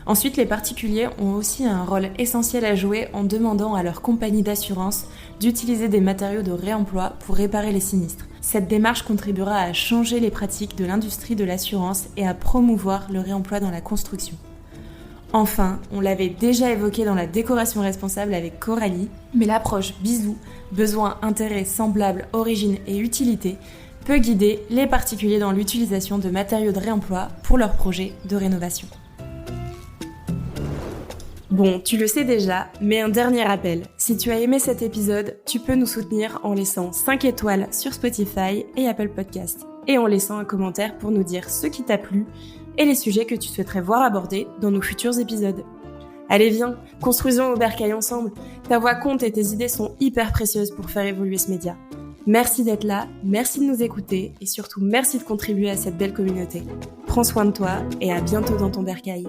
Ensuite, les particuliers ont aussi un rôle essentiel à jouer en demandant à leur compagnie d'assurance d'utiliser des matériaux de réemploi pour réparer les sinistres. Cette démarche contribuera à changer les pratiques de l'industrie de l'assurance et à promouvoir le réemploi dans la construction. Enfin, on l'avait déjà évoqué dans la décoration responsable avec Coralie, mais l'approche bisou, besoin, intérêt, semblable, origine et utilité peut guider les particuliers dans l'utilisation de matériaux de réemploi pour leurs projets de rénovation. Bon, tu le sais déjà, mais un dernier rappel. Si tu as aimé cet épisode, tu peux nous soutenir en laissant 5 étoiles sur Spotify et Apple Podcasts, et en laissant un commentaire pour nous dire ce qui t'a plu et les sujets que tu souhaiterais voir abordés dans nos futurs épisodes. Allez viens, construisons nos bercailles ensemble. Ta voix compte et tes idées sont hyper précieuses pour faire évoluer ce média. Merci d'être là, merci de nous écouter et surtout merci de contribuer à cette belle communauté. Prends soin de toi et à bientôt dans ton bercail.